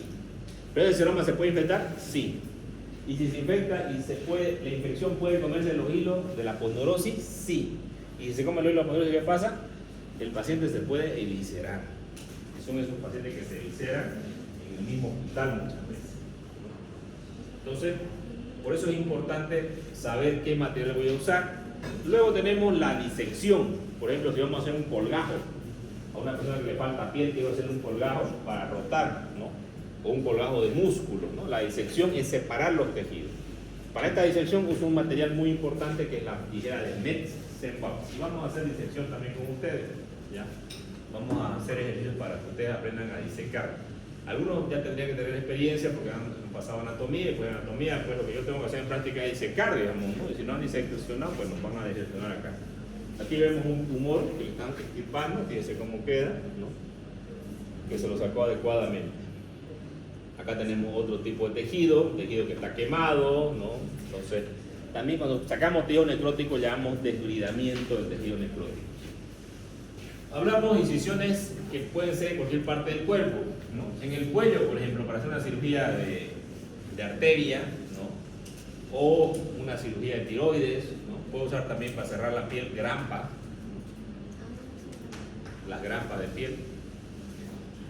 [SPEAKER 3] ¿Pero el seroma se puede infectar? Sí. Y si se infecta y la infección puede comerse los hilos de la aponeurosis, sí. Y si se come los hilos de la aponeurosis, ¿qué pasa? El paciente se puede eviscerar. Son esos pacientes que se evisceran en el mismo hospital muchas veces. Entonces, por eso es importante saber qué material voy a usar. Luego tenemos la disección. Por ejemplo, si vamos a hacer un colgajo a una persona que le falta piel, quiero hacer un colgajo para rotar, ¿no? O un colgajo de músculo, ¿no? La disección es separar los tejidos. Para esta disección uso un material muy importante que es la tijera de Metz. Y vamos a hacer disección también con ustedes, ¿ya? Vamos a hacer ejercicios para que ustedes aprendan a disecar. Algunos ya tendrían que tener experiencia porque han pasado anatomía, después de anatomía, pues lo que yo tengo que hacer en práctica es disecar, digamos, ¿no? Y si no han diseccionado, pues nos van a diseccionar acá. Aquí vemos un tumor que le están extirpando, fíjense cómo queda, ¿no? Que se lo sacó adecuadamente. Acá tenemos otro tipo de tejido que está quemado, ¿no? Entonces, también cuando sacamos tejido necrótico llamamos desbridamiento del tejido necrótico. Hablamos de incisiones que pueden ser en cualquier parte del cuerpo, ¿no? En el cuello, por ejemplo, para hacer una cirugía de arteria, ¿no? O una cirugía de tiroides, ¿no? Puedo usar también para cerrar la piel grampas, las grampas de piel.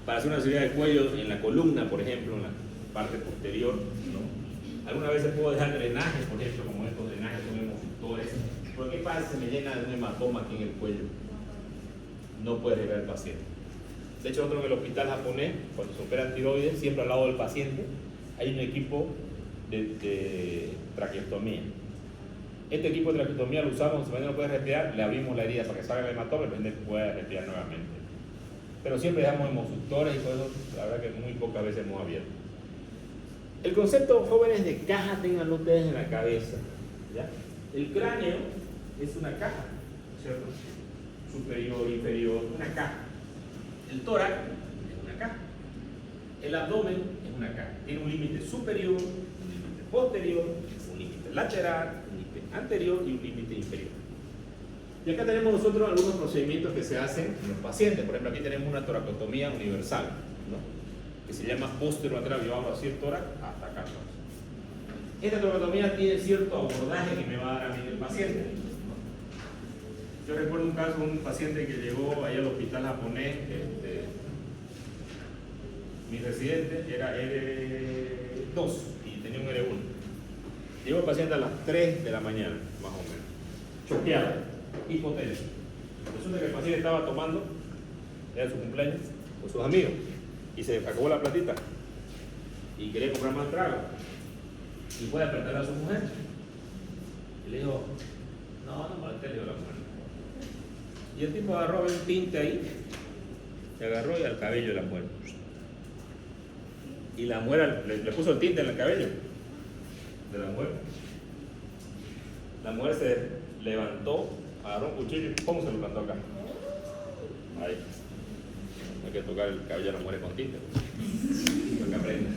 [SPEAKER 3] Para hacer una cirugía de cuello en la columna, por ejemplo, en la parte posterior, ¿no? Algunas veces puedo dejar drenajes, por ejemplo, como estos drenajes son hemofutores. ¿Por qué pasa si me llena de un hematoma aquí en el cuello? No puede llegar el paciente. De hecho, nosotros en el hospital japonés, cuando se operan tiroides, siempre al lado del paciente hay un equipo de traqueostomía. Este equipo de traqueostomía lo usamos, si el paciente no puede respirar, le abrimos la herida para que salga el hematoma y el paciente pueda respirar nuevamente. Pero siempre dejamos hemosuctores y por eso la verdad que muy pocas veces hemos abierto. El concepto, jóvenes, de caja tengan ustedes en la cabeza, ¿ya? El cráneo es una caja, ¿cierto? Superior, inferior, una caja. El tórax es una caja. El abdomen es una caja. Tiene un límite superior, un límite posterior, un límite lateral, un límite anterior y un límite inferior. Y acá tenemos nosotros algunos procedimientos que se hacen en los pacientes. Por ejemplo, aquí tenemos una toracotomía universal, ¿no? Que se llama posterolateral, yo hablo así el tórax hasta acá. Esta toracotomía tiene cierto abordaje que me va a dar a mí el paciente. Yo recuerdo un caso de un paciente que llegó ahí al hospital japonés, mi residente era R2 y tenía un R1. Llegó el paciente a las 3 de la mañana, más o menos, choqueado, hipotético. Resulta que el paciente estaba tomando, era su cumpleaños, con sus amigos, y se acabó la platita y quería comprar más trago. Y fue a despertar a su mujer. Y le dijo, no molesté, le dijo la mujer. Y el tipo agarró un tinte ahí, se agarró y al cabello de la mujer. Y la mujer le puso el tinte en el cabello de la mujer. La mujer se levantó, agarró un cuchillo y ¡pum! Se lo plantó acá. Ahí. No hay que tocar el cabello de la mujer con tinte. Para que aprenda.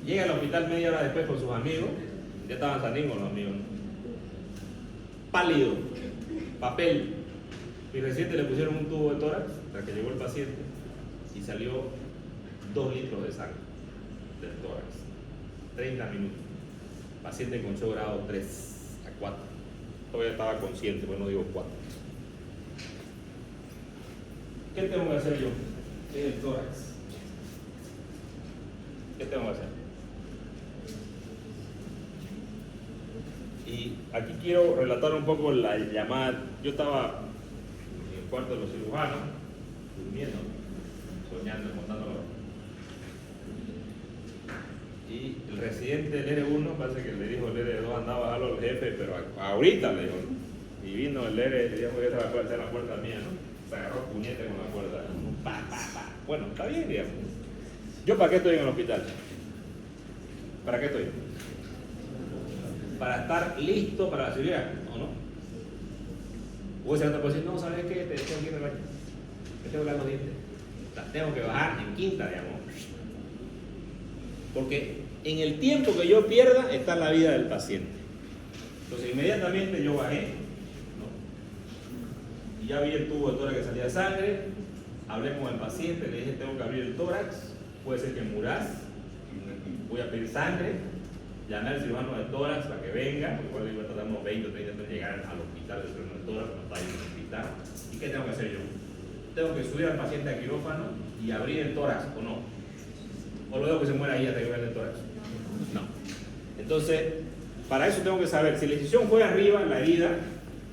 [SPEAKER 3] Llega al hospital media hora después con sus amigos. Ya estaban saliendo con los amigos, ¿no? Pálido, papel. Mi residente le pusieron un tubo de tórax hasta que llegó el paciente y salió 2 litros de sangre del tórax. 30 minutos. Paciente con shock grado 3 a 4. Todavía estaba consciente, pues no digo 4. ¿Qué tengo que hacer yo? En el tórax. ¿Qué tengo que hacer? Y aquí quiero relatar un poco la llamada. Yo estaba en el cuarto de los cirujanos, durmiendo, soñando, contándolo. Y el residente del R1, parece que le dijo el R2, andaba a bajarlo al jefe, pero ahorita le dijo, ¿no? Y vino el R, le dijo que esta va a ser la puerta mía, ¿no? Se agarró puñete con la puerta, ¿no? Pa, pa, pa. Bueno, está bien, digamos. ¿Yo para qué estoy en el hospital? ¿Para qué estoy? Para estar listo para la cirugía, ¿o no? O ese rato puede decir, no, ¿sabes qué? Te tengo que ir al baño. Me tengo que lavar los dientes. Las tengo que bajar en quinta, digamos. Porque en el tiempo que yo pierda está la vida del paciente. Entonces inmediatamente yo bajé, ¿no? Y ya vi el tubo de tórax que salía de sangre. Hablé con el paciente, le dije tengo que abrir el tórax, puede ser que muras, voy a pedir sangre. Llamé al cirujano de tórax para que venga, porque cuando digo tardamos 20 o 30 minutos en llegar al hospital del cirujano de tórax, no está ahí en el hospital. ¿Y qué tengo que hacer yo? Tengo que subir al paciente al quirófano y abrir el tórax, ¿o no? ¿O lo dejo que se muera ahí hasta que vea el tórax? No. Entonces, para eso tengo que saber, si la incisión fue arriba, la herida,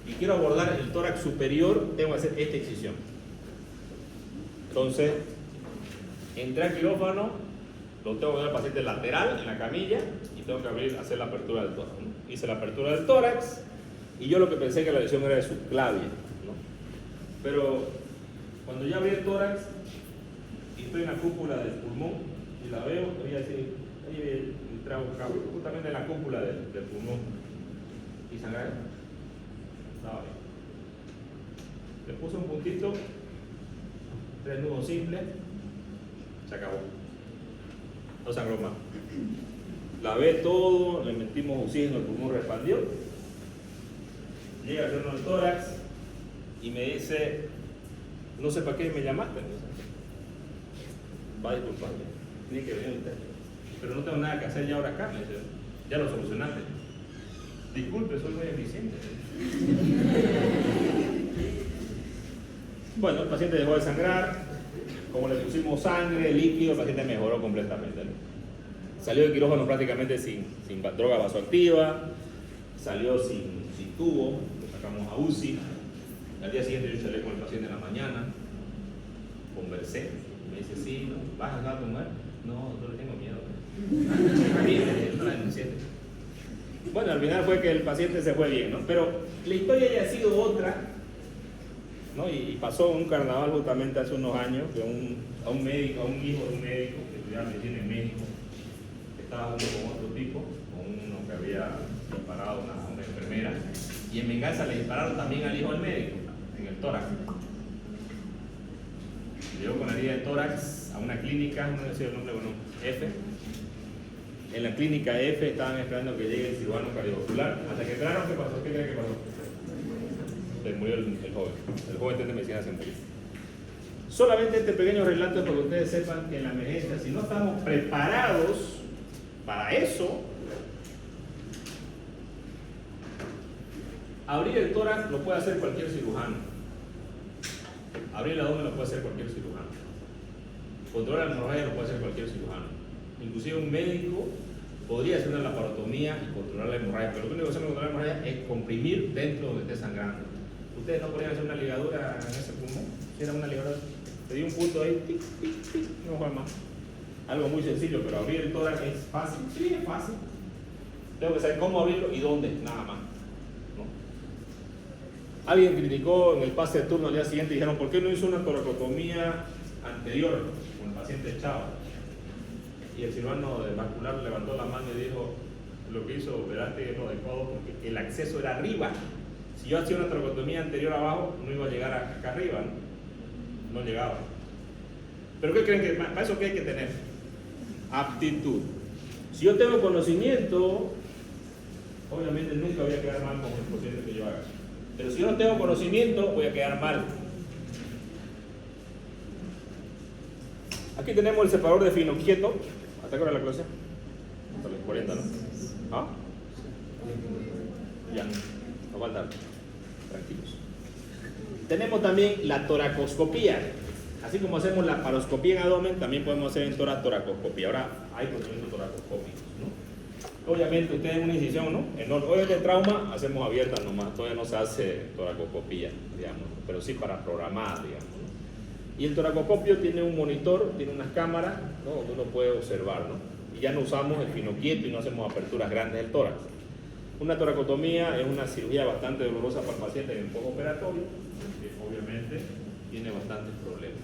[SPEAKER 3] y quiero abordar el tórax superior, tengo que hacer esta incisión. Entonces, entré al quirófano, lo tengo que dar al paciente lateral en la camilla y tengo que abrir, hacer la apertura del tórax, ¿no? Hice la apertura del tórax y yo lo que pensé que la lesión era de subclavia, ¿no? Pero cuando ya abrí el tórax, y estoy en la cúpula del pulmón y la veo, voy a decir, ahí traigo un cabo, justamente en la cúpula del pulmón y sangrar. Estaba bien. Le puse un puntito, 3 nudos simples, se acabó. No sangró más. Lavé todo, le metimos oxígeno, el pulmón respondió. Llega el turno del tórax y me dice, no sé para qué me llamaste. Va a disculparme, tiene que venir usted. Pero no tengo nada que hacer ya ahora acá, me dice, ya lo solucionaste. Disculpe, soy muy eficiente. Bueno, el paciente dejó de sangrar, como le pusimos sangre, líquido, el paciente mejoró completamente, ¿no? Salió de quirófano prácticamente sin droga vasoactiva, salió sin tubo, lo sacamos a UCI. Al día siguiente yo salí con el paciente en la mañana, conversé, me dice, sí, ¿vas a andar a tomar? No, le tengo miedo. No la denuncié. Bueno, al final fue que el paciente se fue bien, ¿no? Pero la historia ya ha sido otra, ¿no? Y pasó un carnaval justamente hace unos años que a un hijo de un médico que estudiaba medicina en México, que estaba junto con otro tipo, con uno que había disparado a una enfermera, y en venganza le dispararon también al hijo del médico, en el tórax. Llegó con la herida de tórax a una clínica, no sé el nombre, bueno, F. En la clínica F estaban esperando que llegue el cirujano cardiovascular. Hasta que entraron, ¿qué pasó? ¿Qué creen que pasó? Se murió el joven. El joven de medicina se murió. Solamente este pequeño relato es para que ustedes sepan que en la emergencia, si no estamos preparados para eso, abrir el tórax lo puede hacer cualquier cirujano. Abrir el abdomen lo puede hacer cualquier cirujano. Controlar la hemorragia lo puede hacer cualquier cirujano. Inclusive un médico podría hacer una laparotomía y controlar la hemorragia, pero lo único que hacemos con controlar la hemorragia es comprimir dentro donde esté sangrando. Ustedes no podrían hacer una ligadura en ese pulmón. Si era una ligadura, te di un punto ahí, tic, tic, tic, no juega más. Algo muy sencillo, pero abrir el tórax es fácil. Sí, es fácil. Tengo que saber cómo abrirlo y dónde, nada más. ¿No? Alguien criticó en el pase de turno al día siguiente y dijeron, ¿por qué no hizo una toracotomía anterior con el paciente Chava? Y el cirujano vascular levantó la mano y dijo, lo que hizo Verate es lo adecuado porque el acceso era arriba. Si yo hacía una toracotomía anterior abajo, no iba a llegar acá arriba, ¿no? No llegaba. ¿Pero qué creen que para eso qué hay que tener? Aptitud. Si yo tengo conocimiento, obviamente nunca voy a quedar mal con el procedimiento que yo haga. Pero si yo no tengo conocimiento, voy a quedar mal. Aquí tenemos el separador de fino quieto. ¿Hasta qué hora la clase? Hasta los 40, ¿no? ¿Ah? Ya, no falta. Tranquilos. Tenemos también la toracoscopía. Así como hacemos la paroscopía en abdomen, también podemos hacer en toracoscopía. Ahora hay procedimientos toracoscópicos, ¿no? Obviamente ustedes en una incisión, ¿no? En hoy de trauma hacemos abierta nomás, todavía no se hace toracoscopía, digamos, pero sí para programar, digamos, ¿no? Y el toracoscopio tiene un monitor, tiene unas cámaras, ¿no? Donde uno puede observar, ¿no? Y ya no usamos el fino quieto y no hacemos aperturas grandes del tórax. Una toracotomía es una cirugía bastante dolorosa para el paciente en el postoperatorio, que obviamente tiene bastantes problemas.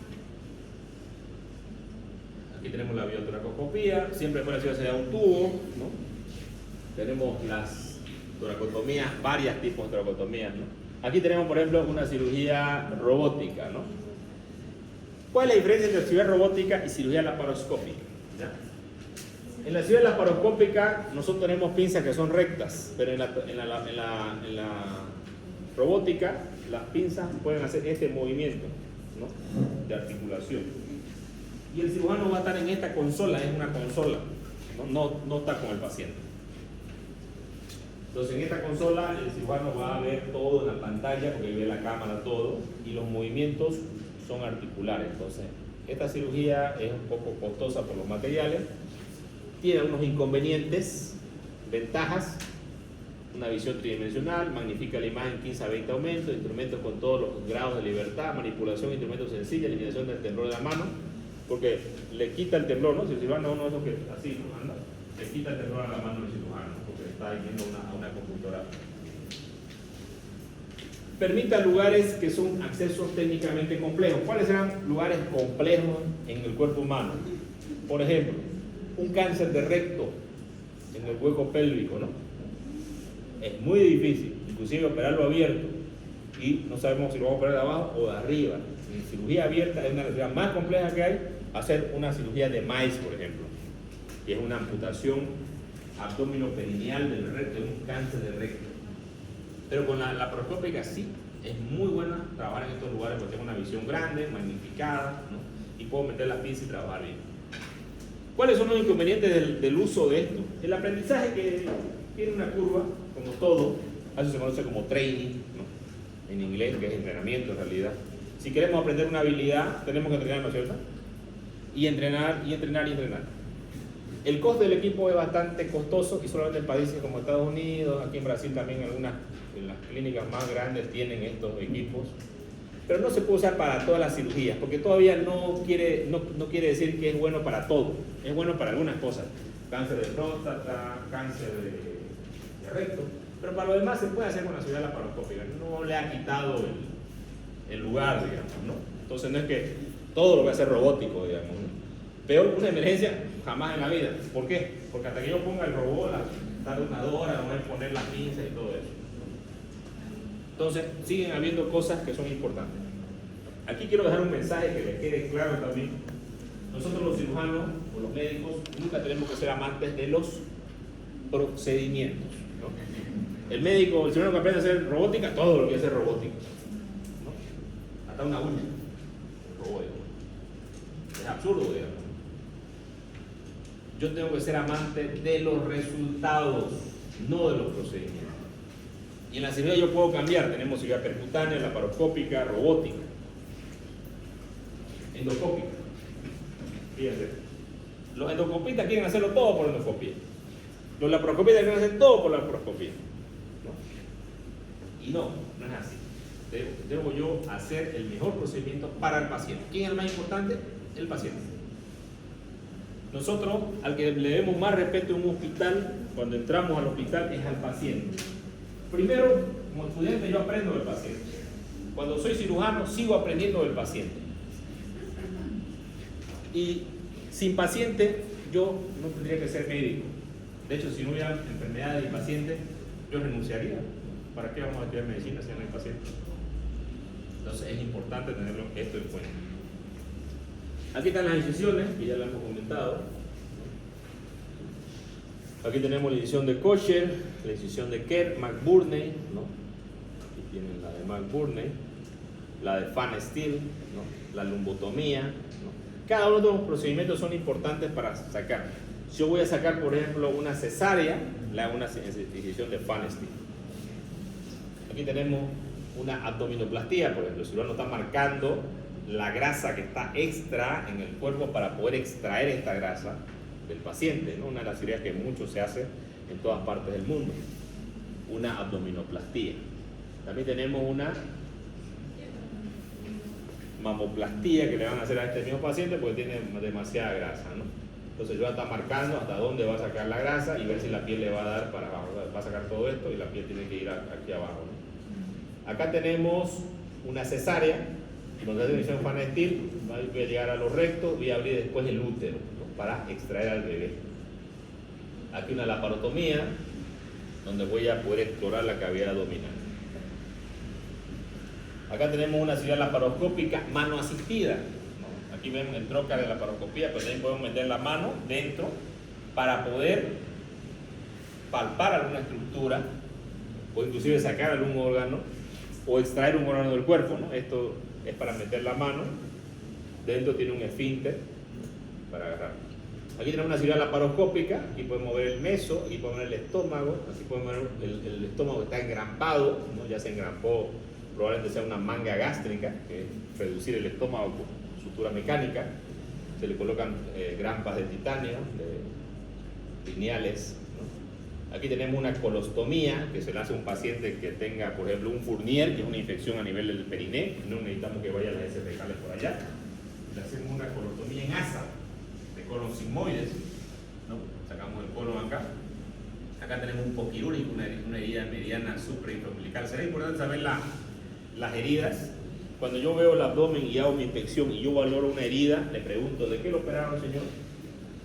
[SPEAKER 3] Aquí tenemos la biotoracoscopía, siempre fuera se da un tubo, ¿no? Tenemos las toracotomías, varios tipos de toracotomías, ¿no? Aquí tenemos, por ejemplo, una cirugía robótica, ¿no? ¿Cuál es la diferencia entre cirugía robótica y cirugía laparoscópica? ¿Ya? En la cirugía laparoscópica nosotros tenemos pinzas que son rectas, pero en la robótica las pinzas pueden hacer este movimiento, ¿no? De articulación. Y el cirujano va a estar en esta consola, es una consola, no está con el paciente. Entonces en esta consola el cirujano va a ver todo en la pantalla, porque ve la cámara todo, y los movimientos son articulares. Entonces esta cirugía es un poco costosa por los materiales, tiene unos inconvenientes, ventajas: una visión tridimensional, magnifica la imagen 15 a 20 aumentos, instrumentos con todos los grados de libertad, manipulación de instrumentos sencillos, eliminación del temblor de la mano, porque le quita el temblor, ¿no? Si el cirujano no es lo que así, ¿no? Anda, le quita el temblor a la mano del cirujano, porque está yendo a una computadora. Permita lugares que son accesos técnicamente complejos. ¿Cuáles serán lugares complejos en el cuerpo humano? Por ejemplo, un cáncer de recto en el hueco pélvico, ¿no? Es muy difícil, inclusive operarlo abierto, y no sabemos si lo vamos a operar de abajo o de arriba. En cirugía abierta es una cirugía más compleja que hay, hacer una cirugía de MICE, por ejemplo, que es una amputación abdominoperineal del recto, de un cáncer de recto. Pero con la laparoscópica sí, es muy buena trabajar en estos lugares porque tengo una visión grande, magnificada, ¿no? Y puedo meter las pinzas y trabajar bien. ¿Cuáles son los inconvenientes del uso de esto? El aprendizaje, que tiene una curva, como todo, a eso se conoce como training, ¿no? En inglés, que es entrenamiento en realidad. Si queremos aprender una habilidad, tenemos que entrenar, ¿no es cierto? Y entrenar, y entrenar, y entrenar. El costo del equipo es bastante costoso, y solamente en países como Estados Unidos, aquí en Brasil también algunas de las clínicas más grandes tienen estos equipos, pero no se puede usar para todas las cirugías, porque todavía no quiere decir que es bueno para todo. Es bueno para algunas cosas, cáncer de próstata, cáncer de recto, pero para lo demás se puede hacer con la cirugía laparoscópica. No le ha quitado el lugar, digamos, ¿no? Entonces no es que todo lo va a ser robótico, digamos, ¿no? Peor una emergencia, jamás en la vida. ¿Por qué? Porque hasta que yo ponga el robot, tarda una hora, voy a poner las pinzas y todo eso. Entonces, siguen habiendo cosas que son importantes. Aquí quiero dejar un mensaje que les quede claro también. Nosotros los cirujanos o los médicos nunca tenemos que ser amantes de los procedimientos, ¿no? El médico, el cirujano que aprende a hacer robótica, todo lo que hace robótica, ¿no? Hasta una uña, robótico. Es absurdo, digamos. Yo tengo que ser amante de los resultados, no de los procedimientos. Y en la cirugía yo puedo cambiar. Tenemos cirugía percutánea, laparoscópica, robótica, endoscópica. Fíjense, los endoscopistas quieren hacerlo todo por endoscopía. Los laparoscopistas quieren hacer todo por laparoscopía, ¿no? Y no es así. Debo yo hacer el mejor procedimiento para el paciente. ¿Quién es el más importante? El paciente. Nosotros, al que le demos más respeto en un hospital, cuando entramos al hospital, es al paciente. Primero, como estudiante, yo aprendo del paciente. Cuando soy cirujano, sigo aprendiendo del paciente. Y sin paciente, yo no tendría que ser médico. De hecho, si no hubiera enfermedades y pacientes, yo renunciaría. ¿Para qué vamos a estudiar medicina si no hay paciente? Entonces, es importante tenerlo esto en cuenta. Aquí están las incisiones, que ya las hemos comentado. Aquí tenemos la incisión de Kocher, la incisión de McBurney, ¿no? Aquí tienen la de McBurney, la de Fan Steel, ¿no? La lumbotomía, ¿no? Cada uno de los procedimientos son importantes para sacar. Si yo voy a sacar, por ejemplo, una cesárea, le hago una incisión de Fan Steel. Aquí tenemos una abdominoplastía, por ejemplo. El cirujano está marcando la grasa que está extra en el cuerpo para poder extraer esta grasa del paciente, ¿no? Una de las cirugías que mucho se hace en todas partes del mundo. Una abdominoplastía. También tenemos una mamoplastía que le van a hacer a este mismo paciente porque tiene demasiada grasa, ¿no? Entonces yo está marcando hasta dónde va a sacar la grasa y ver si la piel le va a dar para abajo. Va a sacar todo esto y la piel tiene que ir aquí abajo, ¿no? Acá tenemos una cesárea. Cuando hace una incisión Fan Steel, voy a llegar a los rectos, voy a abrir después el útero, ¿no? Para extraer al bebé. Aquí una laparotomía, donde voy a poder explorar la cavidad abdominal. Acá tenemos una cirugía laparoscópica mano asistida, ¿no? Aquí vemos el trocar de la laparoscopía, pero también podemos meter la mano dentro para poder palpar alguna estructura o inclusive sacar algún órgano o extraer un órgano del cuerpo, ¿no? Esto es para meter la mano, dentro tiene un esfínter para agarrar. Aquí tenemos una cirugía laparoscópica, aquí podemos ver el meso, aquí podemos ver el estómago, aquí podemos ver el estómago que está engrampado, ¿no? Ya se engrampó, probablemente sea una manga gástrica, que es reducir el estómago con sutura mecánica. Se le colocan grampas de titanio, de lineales, ¿no? Aquí tenemos una colostomía, que se le hace a un paciente que tenga, por ejemplo, un Fournier, que es una infección a nivel del periné, no necesitamos que vayan las heces fecales por allá. Le hacemos una colostomía en asa, de colon sigmoides, ¿no? Sacamos el colon acá. Acá tenemos un poquirúrico, una herida mediana supraintraumbilical. Será importante saber las heridas. Cuando yo veo el abdomen y hago mi inspección y yo valoro una herida, le pregunto, ¿de qué lo operaron, señor?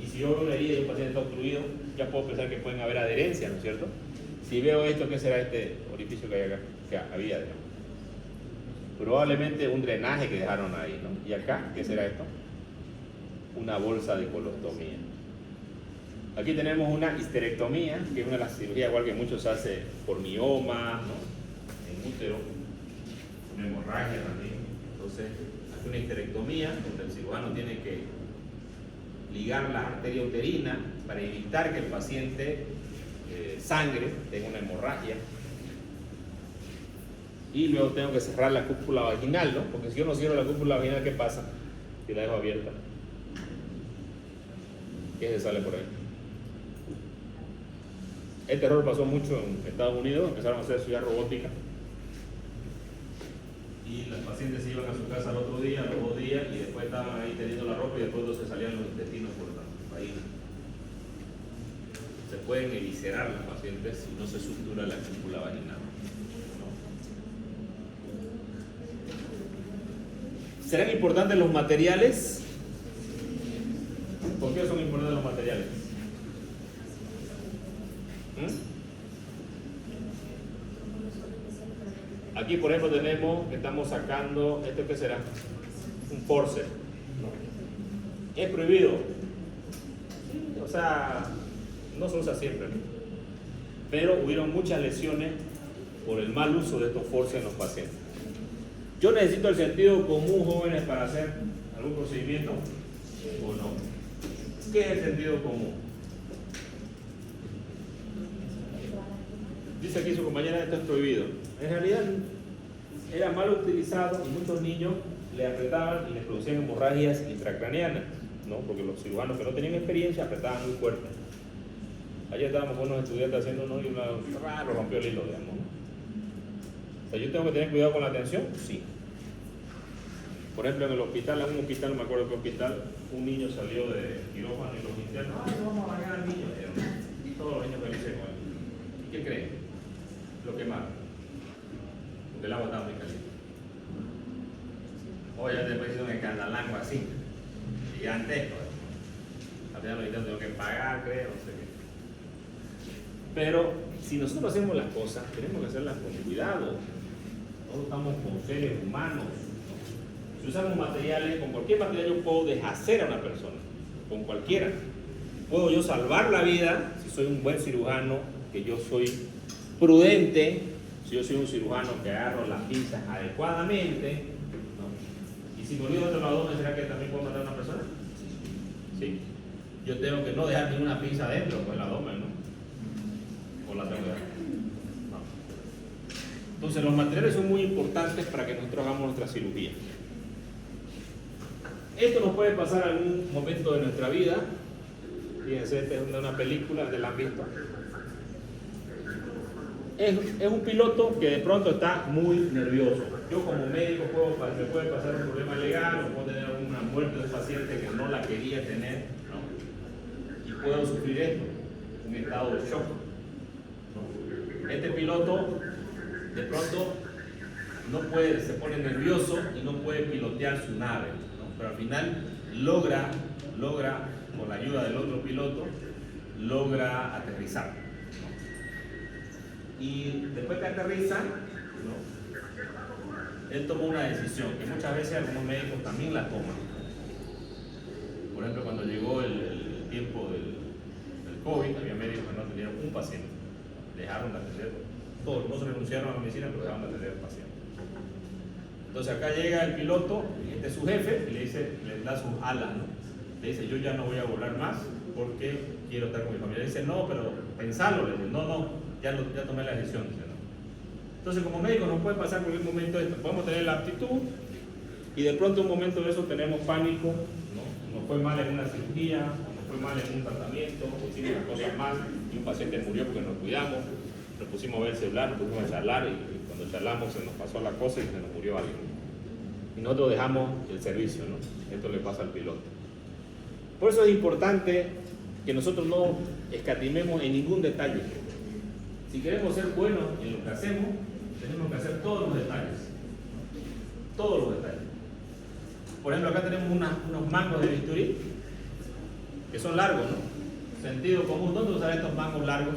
[SPEAKER 3] Y si yo veo una herida y un paciente está obstruido, ya puedo pensar que pueden haber adherencias, ¿no es cierto? Si veo esto, ¿qué será este orificio que hay acá? Que había, digamos. Probablemente un drenaje que dejaron ahí, ¿no? Y acá, ¿qué será esto? Una bolsa de colostomía. Aquí tenemos una histerectomía, que es una de las cirugías igual que muchos hacen por mioma, ¿no? En útero, una hemorragia también. Entonces, hace una histerectomía donde el cirujano tiene que ligar la arteria uterina para evitar que el paciente sangre, tenga una hemorragia. Y luego tengo que cerrar la cúpula vaginal, ¿no? Porque si yo no cierro la cúpula vaginal, ¿qué pasa? Si la dejo abierta, ¿qué se sale por ahí? Este error pasó mucho en Estados Unidos, empezaron a hacer cirugía robótica y los pacientes se iban a su casa al otro día, a los 2 días, y después estaban ahí teniendo la ropa y después se salían los intestinos por la vagina. Se pueden eviscerar los pacientes si no se sutura la cúpula vaginal. ¿Serán importantes los materiales? ¿Por qué son importantes los materiales? Aquí, por ejemplo, tenemos que estamos sacando, ¿esto qué será? Un forceps. ¿Es prohibido? Sí, o sea, no se usa siempre, ¿no? Pero hubieron muchas lesiones por el mal uso de estos forceps en los pacientes. ¿Yo necesito el sentido común, jóvenes, para hacer algún procedimiento o no? ¿Qué es el sentido común? Dice aquí su compañera, esto es prohibido. En realidad era mal utilizado y muchos niños le apretaban y les producían hemorragias intracraneanas, ¿no? Porque los cirujanos que no tenían experiencia apretaban muy fuerte. Ayer estábamos con unos estudiantes haciendo uno y raro rompió el hilo, digamos, ¿no? O sea, ¿yo tengo que tener cuidado con la atención? Sí. Por ejemplo, en el hospital, en un hospital, no me acuerdo qué hospital, un niño salió de quirófano y los internos, ¡ay, no vamos a bañar al niño! Y todos los niños felices con él. ¿Y qué creen? Lo quemaron. Porque el agua estaba muy caliente. O ya después hizo un escandalango así, gigantesco. Al final los internos tengo que pagar, creo, no sé qué. Pero si nosotros hacemos las cosas, tenemos que hacerlas con cuidado. Todos estamos con seres humanos. Si usamos materiales, con cualquier material yo puedo deshacer a una persona, con cualquiera. Puedo yo salvar la vida si soy un buen cirujano, que yo soy prudente, si yo soy un cirujano que agarro las pinzas adecuadamente, ¿no? Y si me olvido dentro del abdomen, ¿será que también puedo matar a una persona? Sí. Yo tengo que no dejar ninguna pinza dentro del abdomen, ¿no? ¿O la tengo que dejar? No. Entonces los materiales son muy importantes para que nosotros hagamos nuestra cirugía. Esto nos puede pasar en algún momento de nuestra vida. Fíjense, esta es una película, ¿la han visto? Es un piloto que de pronto está muy nervioso. Yo como médico me puede pasar un problema legal o puedo tener una muerte de un paciente que no la quería tener, ¿no? Y puedo sufrir esto, un estado de shock, ¿no? Este piloto de pronto se pone nervioso y no puede pilotear su nave, ¿no? Pero al final logra, con la ayuda del otro piloto, logra aterrizar, ¿no? Y después que aterriza, ¿no? Él tomó una decisión que muchas veces algunos médicos también la toman. Por ejemplo, cuando llegó el tiempo del COVID, había médicos que no atendieron un paciente, dejaron de atender todos, no se renunciaron a la medicina, pero dejaron de atender al paciente. Entonces acá llega el piloto, este es su jefe, y le da sus alas, ¿no? Le dice, yo ya no voy a volar más porque quiero estar con mi familia. Le dice, no, pero pensalo. Le dice, no, ya tomé la decisión. Dice, no. Entonces como médico nos puede pasar por un momento esto, podemos tener la aptitud y de pronto un momento de eso tenemos pánico, ¿no? Nos fue mal en una cirugía, o nos fue mal en un tratamiento, o hicimos las cosas mal y un paciente murió porque nos cuidamos, nos pusimos a ver el celular, nos pusimos a charlar y cuando charlamos se nos pasó la cosa y se nos murió alguien. Y nosotros dejamos el servicio, ¿no? Esto le pasa al piloto. Por eso es importante que nosotros no escatimemos en ningún detalle. Si queremos ser buenos en lo que hacemos, tenemos que hacer todos los detalles. todos los detalles. Por ejemplo, acá tenemos unos mangos de bisturí que son largos, ¿no? Sentido común. ¿Dónde usar estos mangos largos?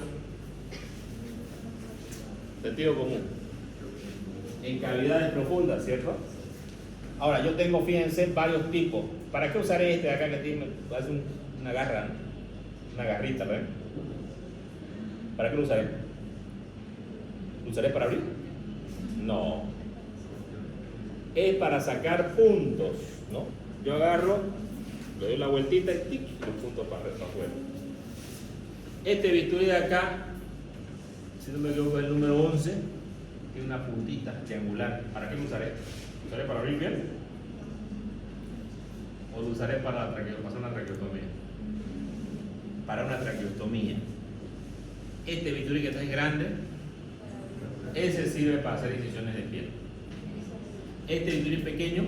[SPEAKER 3] Sentido común. En cavidades profundas, ¿cierto? Ahora, yo tengo, fíjense, varios tipos. ¿Para qué usaré este de acá que tiene, hace una garra, ¿no? Una garrita, ¿ven? ¿Para qué lo usaré? ¿Lo usaré para abrir? No. Es para sacar puntos, ¿no? Yo agarro, le doy la vueltita y tic, y los puntos para afuera. Este bisturí de acá, si no me equivoco, es el número 11, tiene una puntita triangular. ¿Para qué lo usaré? ¿Lo usaré para abrir bien? ¿O lo usaré para hacer una traqueostomía? Para una traqueostomía. Este bisturí que está en grande, ese sirve para hacer incisiones de piel. Este bisturí pequeño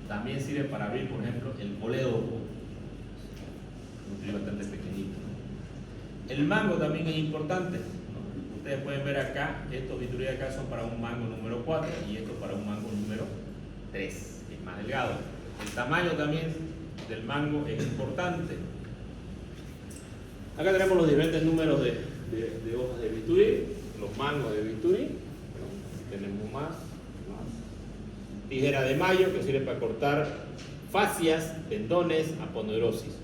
[SPEAKER 3] también sirve para abrir, por ejemplo, el colédoco. Un bisturí bastante pequeñito, ¿no? El mango también es importante, ¿no? Ustedes pueden ver acá, estos bisturí de acá son para un mango número 4 y estos para un mango número 3, es más delgado. El tamaño también del mango es importante. Acá tenemos los diferentes números de hojas de bisturí, los mangos de bisturí, ¿no? Tenemos más. Tijera de mayo que sirve para cortar fascias, tendones, aponeurosis.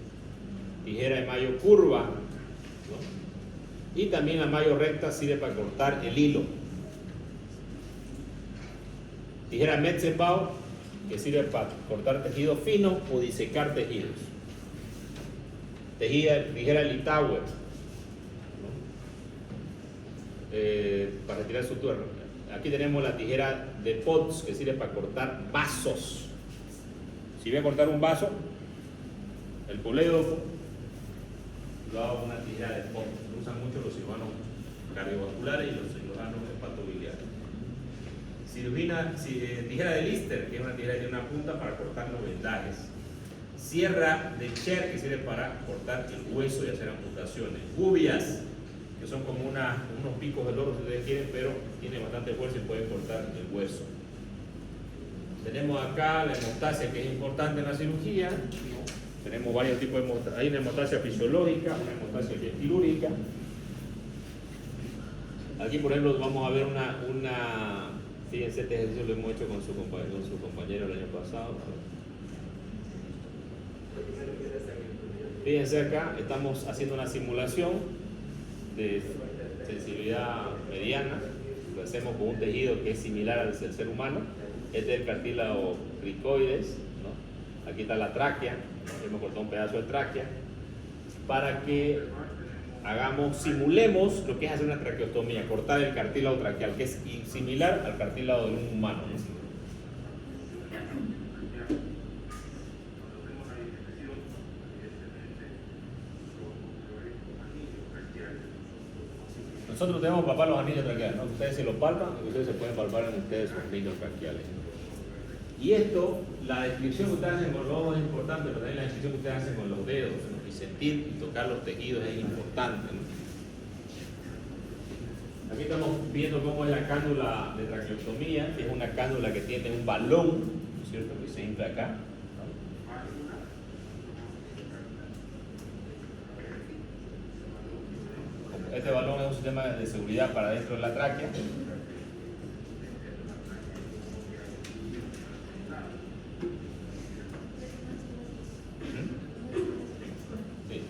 [SPEAKER 3] Tijera de mayo curva, ¿no? Y también la mayo recta sirve para cortar el hilo. Tijera Metzenbau que sirve para cortar tejido fino o disecar tejidos. Tijera Litauer, ¿no? Para retirar sutura. Aquí tenemos la tijera de Potts que sirve para cortar vasos. Si voy a cortar un vaso, el colédoco, lo hago con una tijera de Potts. Lo usan mucho los cirujanos cardiovasculares y los cirujanos hepatobiliares. Tijera de Lister, que es una tijera que tiene una punta para cortar los vendajes. Sierra de Cher, que sirve para cortar el hueso y hacer amputaciones. Gubias, que son como unos picos de loro si ustedes quieren, pero tiene bastante fuerza y pueden cortar el hueso. Tenemos acá la hemostasia, que es importante en la cirugía, ¿no? Tenemos varios tipos de hemostasia. Hay una hemostasia fisiológica, una hemostasia quirúrgica. Aquí, por ejemplo, vamos a ver fíjense, este ejercicio lo hemos hecho con su compañero el año pasado, ¿no? Fíjense acá, estamos haciendo una simulación de sensibilidad mediana. Lo hacemos con un tejido que es similar al del ser humano. Este es el cartílago cricoides, ¿no? Aquí está la tráquea, hemos cortado un pedazo de tráquea para que simulemos lo que es hacer una traqueostomía, cortar el cartílago traqueal, que es similar al cartílago de un humano, ¿no? Nosotros tenemos que palpar los anillos traqueales, ¿no? Ustedes se los palpan y ustedes se pueden palpar en ustedes sus anillos traqueales. Y esto, la descripción que ustedes hacen con los ojos es importante, pero también la descripción que ustedes hacen con los dedos, ¿no? Y sentir y tocar los tejidos es importante, ¿no? Aquí estamos viendo cómo es la cánula de traqueostomía, que es una cánula que tiene un balón, ¿no es cierto?, que se infla acá, ¿no? Este balón es un sistema de seguridad para dentro de la tráquea. Sí.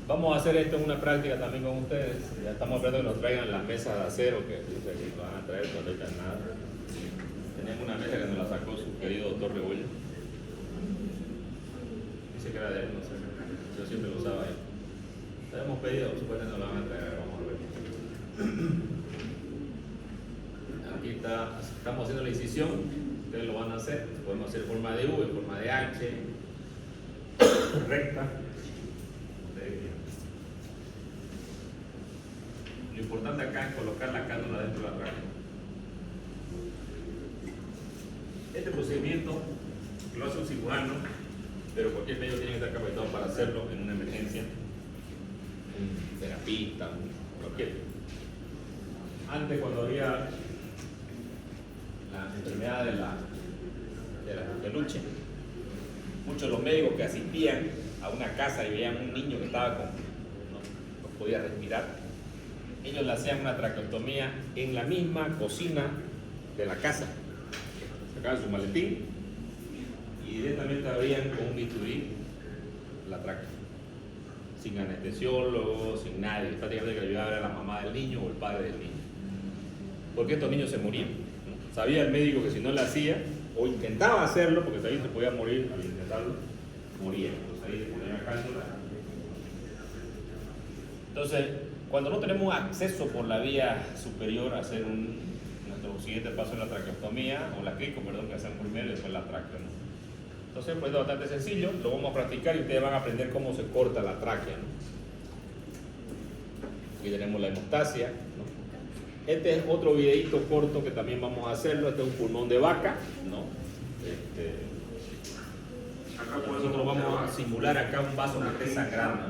[SPEAKER 3] Vamos a hacer esto en una práctica también con ustedes. Ya estamos esperando que nos traigan las mesas de acero que dice que nos van a traer cuando no nada. Tenemos una mesa que nos la sacó su querido doctor Rebollo. Dice que era de él, no sé. Yo siempre lo usaba él. Lo hemos pedido, supuestamente nos lo van a traer, vamos a ver. Aquí estamos haciendo la incisión, ustedes lo van a hacer, podemos hacer en forma de U, en forma de H, recta. Lo importante acá es colocar la cánula dentro de la tráquea. Este procedimiento lo hace un cirujano, pero cualquier médico tiene que estar capacitado para hacerlo en una emergencia. Un terapista, cualquier. Antes, cuando había la enfermedad de la peluche. Muchos de los médicos que asistían a una casa y veían un niño que estaba no podía respirar, ellos le hacían una traqueotomía en la misma cocina de la casa. Sacaban su maletín y directamente abrían con un bisturí la tráquea, sin anestesiólogo, sin nadie, prácticamente que le ayudaba a la mamá del niño o el padre del niño. Porque estos niños se morían, ¿no? Sabía el médico que si no lo hacía, o intentaba hacerlo, porque también se podía morir al intentarlo, moría. Entonces ahí le ponían la cápsula. Entonces, cuando no tenemos acceso por la vía superior a hacer nuestro siguiente paso en la traqueostomía, o la crico, perdón, que hacemos primero y después la tráquea, ¿no? Entonces, pues es bastante sencillo, lo vamos a practicar y ustedes van a aprender cómo se corta la tráquea, ¿no? Aquí tenemos la hemostasia, ¿no? Este es otro videito corto que también vamos a hacerlo. Este es un pulmón de vaca, ¿no? Nosotros vamos a simular acá un vaso que esté sangrando,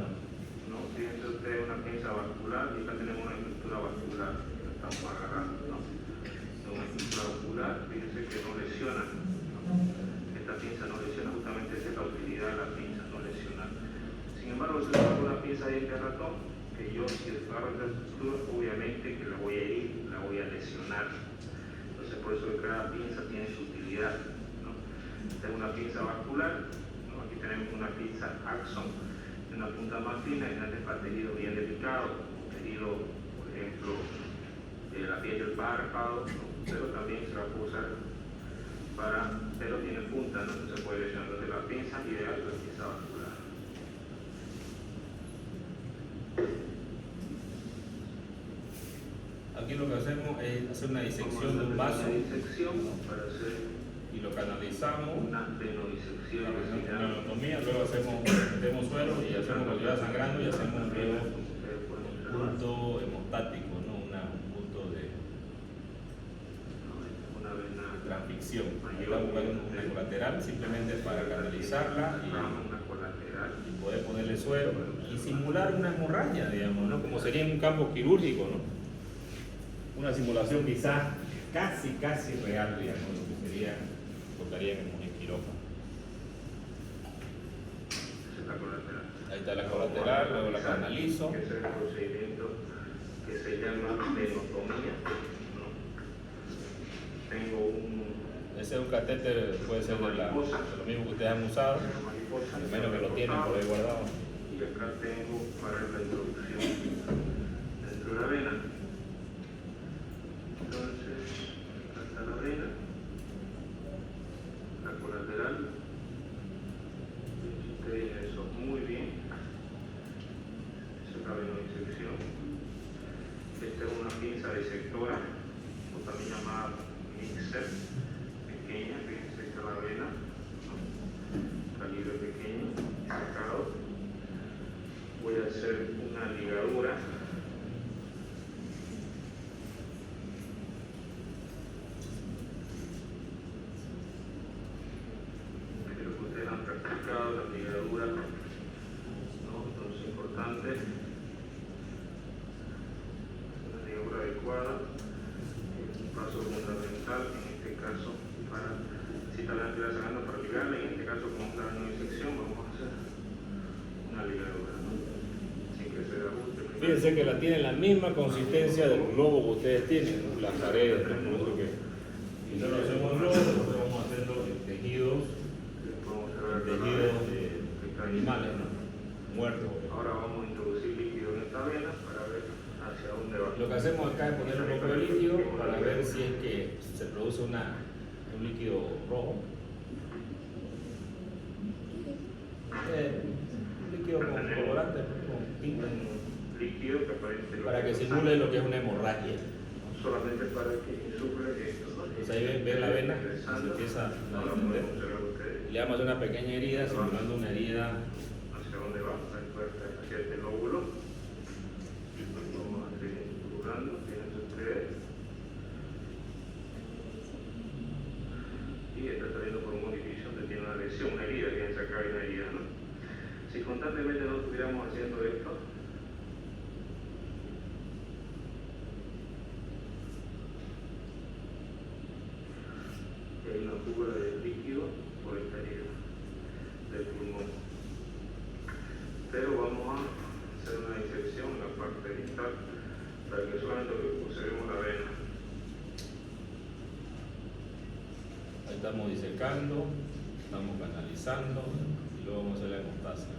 [SPEAKER 1] ¿no? Fíjense ustedes una pinza vascular y acá tenemos una estructura vascular que la estamos agarrando, ¿no? Una estructura vascular, fíjense que no lesiona, ¿no? Esta pinza no lesiona, justamente esa es la utilidad de la pinza, no lesionar. Sin embargo, si yo hago una pinza de este ratón, que yo si agarro esta estructura, obviamente que la voy a herir, la voy a lesionar. Entonces por eso que cada pinza tiene su utilidad, ¿no? Esta es una pinza vascular, ¿no? Aquí tenemos una pinza axon, una punta más fina y antes para tejido bien delicado, tejido, por ejemplo, de la piel del párpado, ¿no? Pero también se va a usar pero tiene punta, ¿no? Entonces se puede lesionar. Entonces la pinza ideal es la pinza vascular.
[SPEAKER 3] Aquí lo que hacemos es hacer una disección de un vaso,
[SPEAKER 1] una disección, ¿no? Para hacer
[SPEAKER 3] y lo canalizamos,
[SPEAKER 1] una venodisección,
[SPEAKER 3] una anatomía, luego metemos suero y hacemos lo que va sangrando y hacemos un punto hemostático, ¿no? Un punto de transficción. Ahí va a buscar una colateral simplemente para canalizarla y poder ponerle suero y simular una hemorragia, digamos, ¿no? Como sería en un campo quirúrgico, ¿no? Una simulación quizás casi real, digamos, lo que sería, tocaría en un quirófano. Ahí está la colateral, luego la canalizo.
[SPEAKER 1] Ese es el procedimiento que se llama venotomía, ¿no? Tengo
[SPEAKER 3] Ese es un catéter, puede ser de lo mismo que ustedes han usado, al menos que lo tienen por ahí guardado.
[SPEAKER 1] Y acá tengo para la introducción dentro de la vena. Entonces, acá está la vena, la colateral. Ustedes eso muy bien. Esa es la venodisección. Esta es una pinza disectora, o también llamada mixer, pequeña, fíjense, esta es la vena, ¿no? Calibre pequeño, sacado. Voy a hacer una ligadura. Espero que ustedes han practicado la ligadura, ¿no? Entonces es importante una ligadura adecuada, un paso fundamental en este caso para si está la entidad sangrando para ligarla, en este caso como está en una disección vamos a hacer una ligadura, ¿no? Sin que se ajuste.
[SPEAKER 3] Fíjense que la tiene la misma consistencia del globo que ustedes tienen, ¿no? Las paredes, por eso que si no lo hacemos globo, después vamos haciendo tejidos de animales, ¿no? Muertos.
[SPEAKER 1] Ahora vamos a introducir líquido en esta vena para ver hacia dónde va.
[SPEAKER 3] Lo que hacemos acá es poner un poco de líquido para ver si es que se produce un líquido rojo. Un líquido con colorante, con tinta,
[SPEAKER 1] Líquido que aparece
[SPEAKER 3] para que simule lo que es una hemorragia.
[SPEAKER 1] solamente para que insufle esto, ¿no?
[SPEAKER 3] Entonces ahí ven la vena, se empieza a distender. Le damos una pequeña herida, simulando una herida.
[SPEAKER 1] Hacia dónde va, hacia este lóbulo. Vamos a seguir instrugando, fíjense ustedes. Y está saliendo por un orificio donde tiene una lesión, una herida, fíjense acá hay una herida, ¿no? Si constantemente no estuviéramos haciendo esto, hay una fuga de líquido del pulmón. Pero vamos a hacer una disección en la parte distal para que solamente observemos la vena.
[SPEAKER 3] Ahí estamos disecando, estamos canalizando y luego vamos a hacer la hemostasia.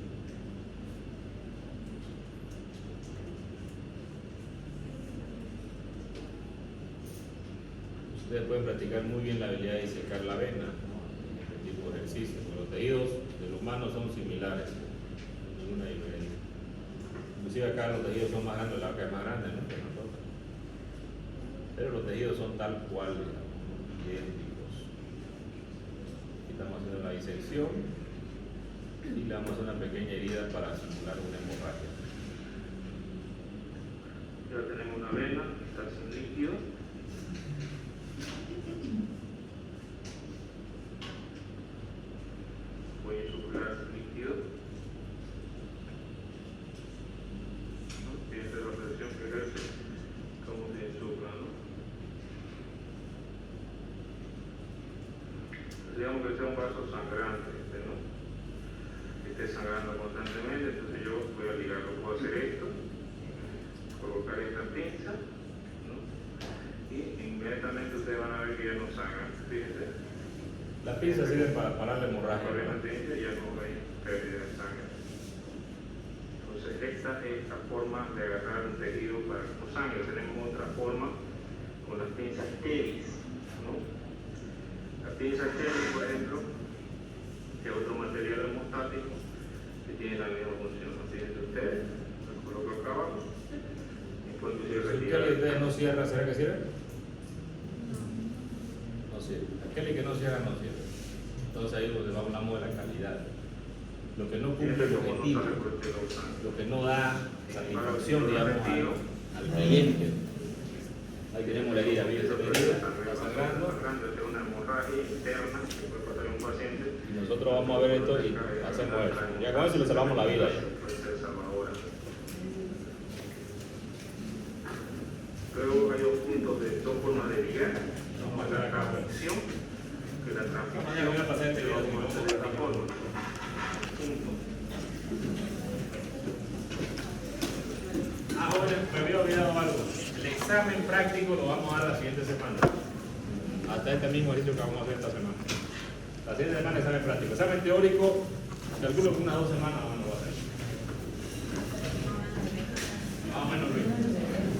[SPEAKER 3] Ustedes pueden practicar muy bien la habilidad de disecar la vena, ¿no? Este tipo de ejercicio, porque los tejidos del humano son similares, no hay ninguna diferencia. Inclusive acá los tejidos son más grandes, la vaca es más grande, ¿no?, que nosotros. Pero los tejidos son tal cual, digamos, ¿no?, idénticos. Aquí estamos haciendo la disección y le vamos a hacer una pequeña herida para simular una hemorragia.
[SPEAKER 1] Ya tenemos una vena, está sin líquido. Voy a insuflar líquido. Fíjense la presión que ejerce, cómo se insufla, ¿no? Digamos que sea un vaso sangrante, ¿no? Que esté sangrando constantemente, entonces yo voy a ligarlo. Puedo hacer esto, colocar esta pinza, ¿no? Y inmediatamente ustedes van a ver que ya no sangra. Fíjense.
[SPEAKER 3] Las pinzas sirven para parar la hemorragia,
[SPEAKER 1] Corre la
[SPEAKER 3] ¿no?
[SPEAKER 1] pinza y ya no hay pérdida de sangre. Entonces esta es la forma de agarrar un tejido para con sangre. Tenemos otra forma con las pinzas Tevis, ¿no? La pinza Tevis, por ejemplo, es otro material hemostático que tiene la misma función. Fíjense ustedes, lo coloco acá abajo.
[SPEAKER 3] Si ustedes no cierra, ¿será que sirve? No sirve. Aquel que no cierra, no sirve. Entonces ahí es donde hablamos de la calidad. Lo que no cumple el objetivo, lo que no da satisfacción, digamos, al cliente. Ahí tenemos la herida, bien, está sangrando.
[SPEAKER 1] Es una hemorragia interna que puede pasar a un paciente.
[SPEAKER 3] Y nosotros vamos a ver esto y hacemos eso. Ya con eso le salvamos la vida.
[SPEAKER 1] Luego hay dos formas de ligar. Vamos a la transmisión, que la
[SPEAKER 3] Mañana voy a pasar este video como vamos a
[SPEAKER 1] de esta forma.
[SPEAKER 3] Ahora, me había olvidado algo. El examen práctico lo vamos a dar la siguiente semana. Hasta este mismo ejercicio que vamos a hacer esta semana. La siguiente semana examen práctico. Examen teórico, calculo que unas 2 semanas vamos a hacer. Más o menos, Luis.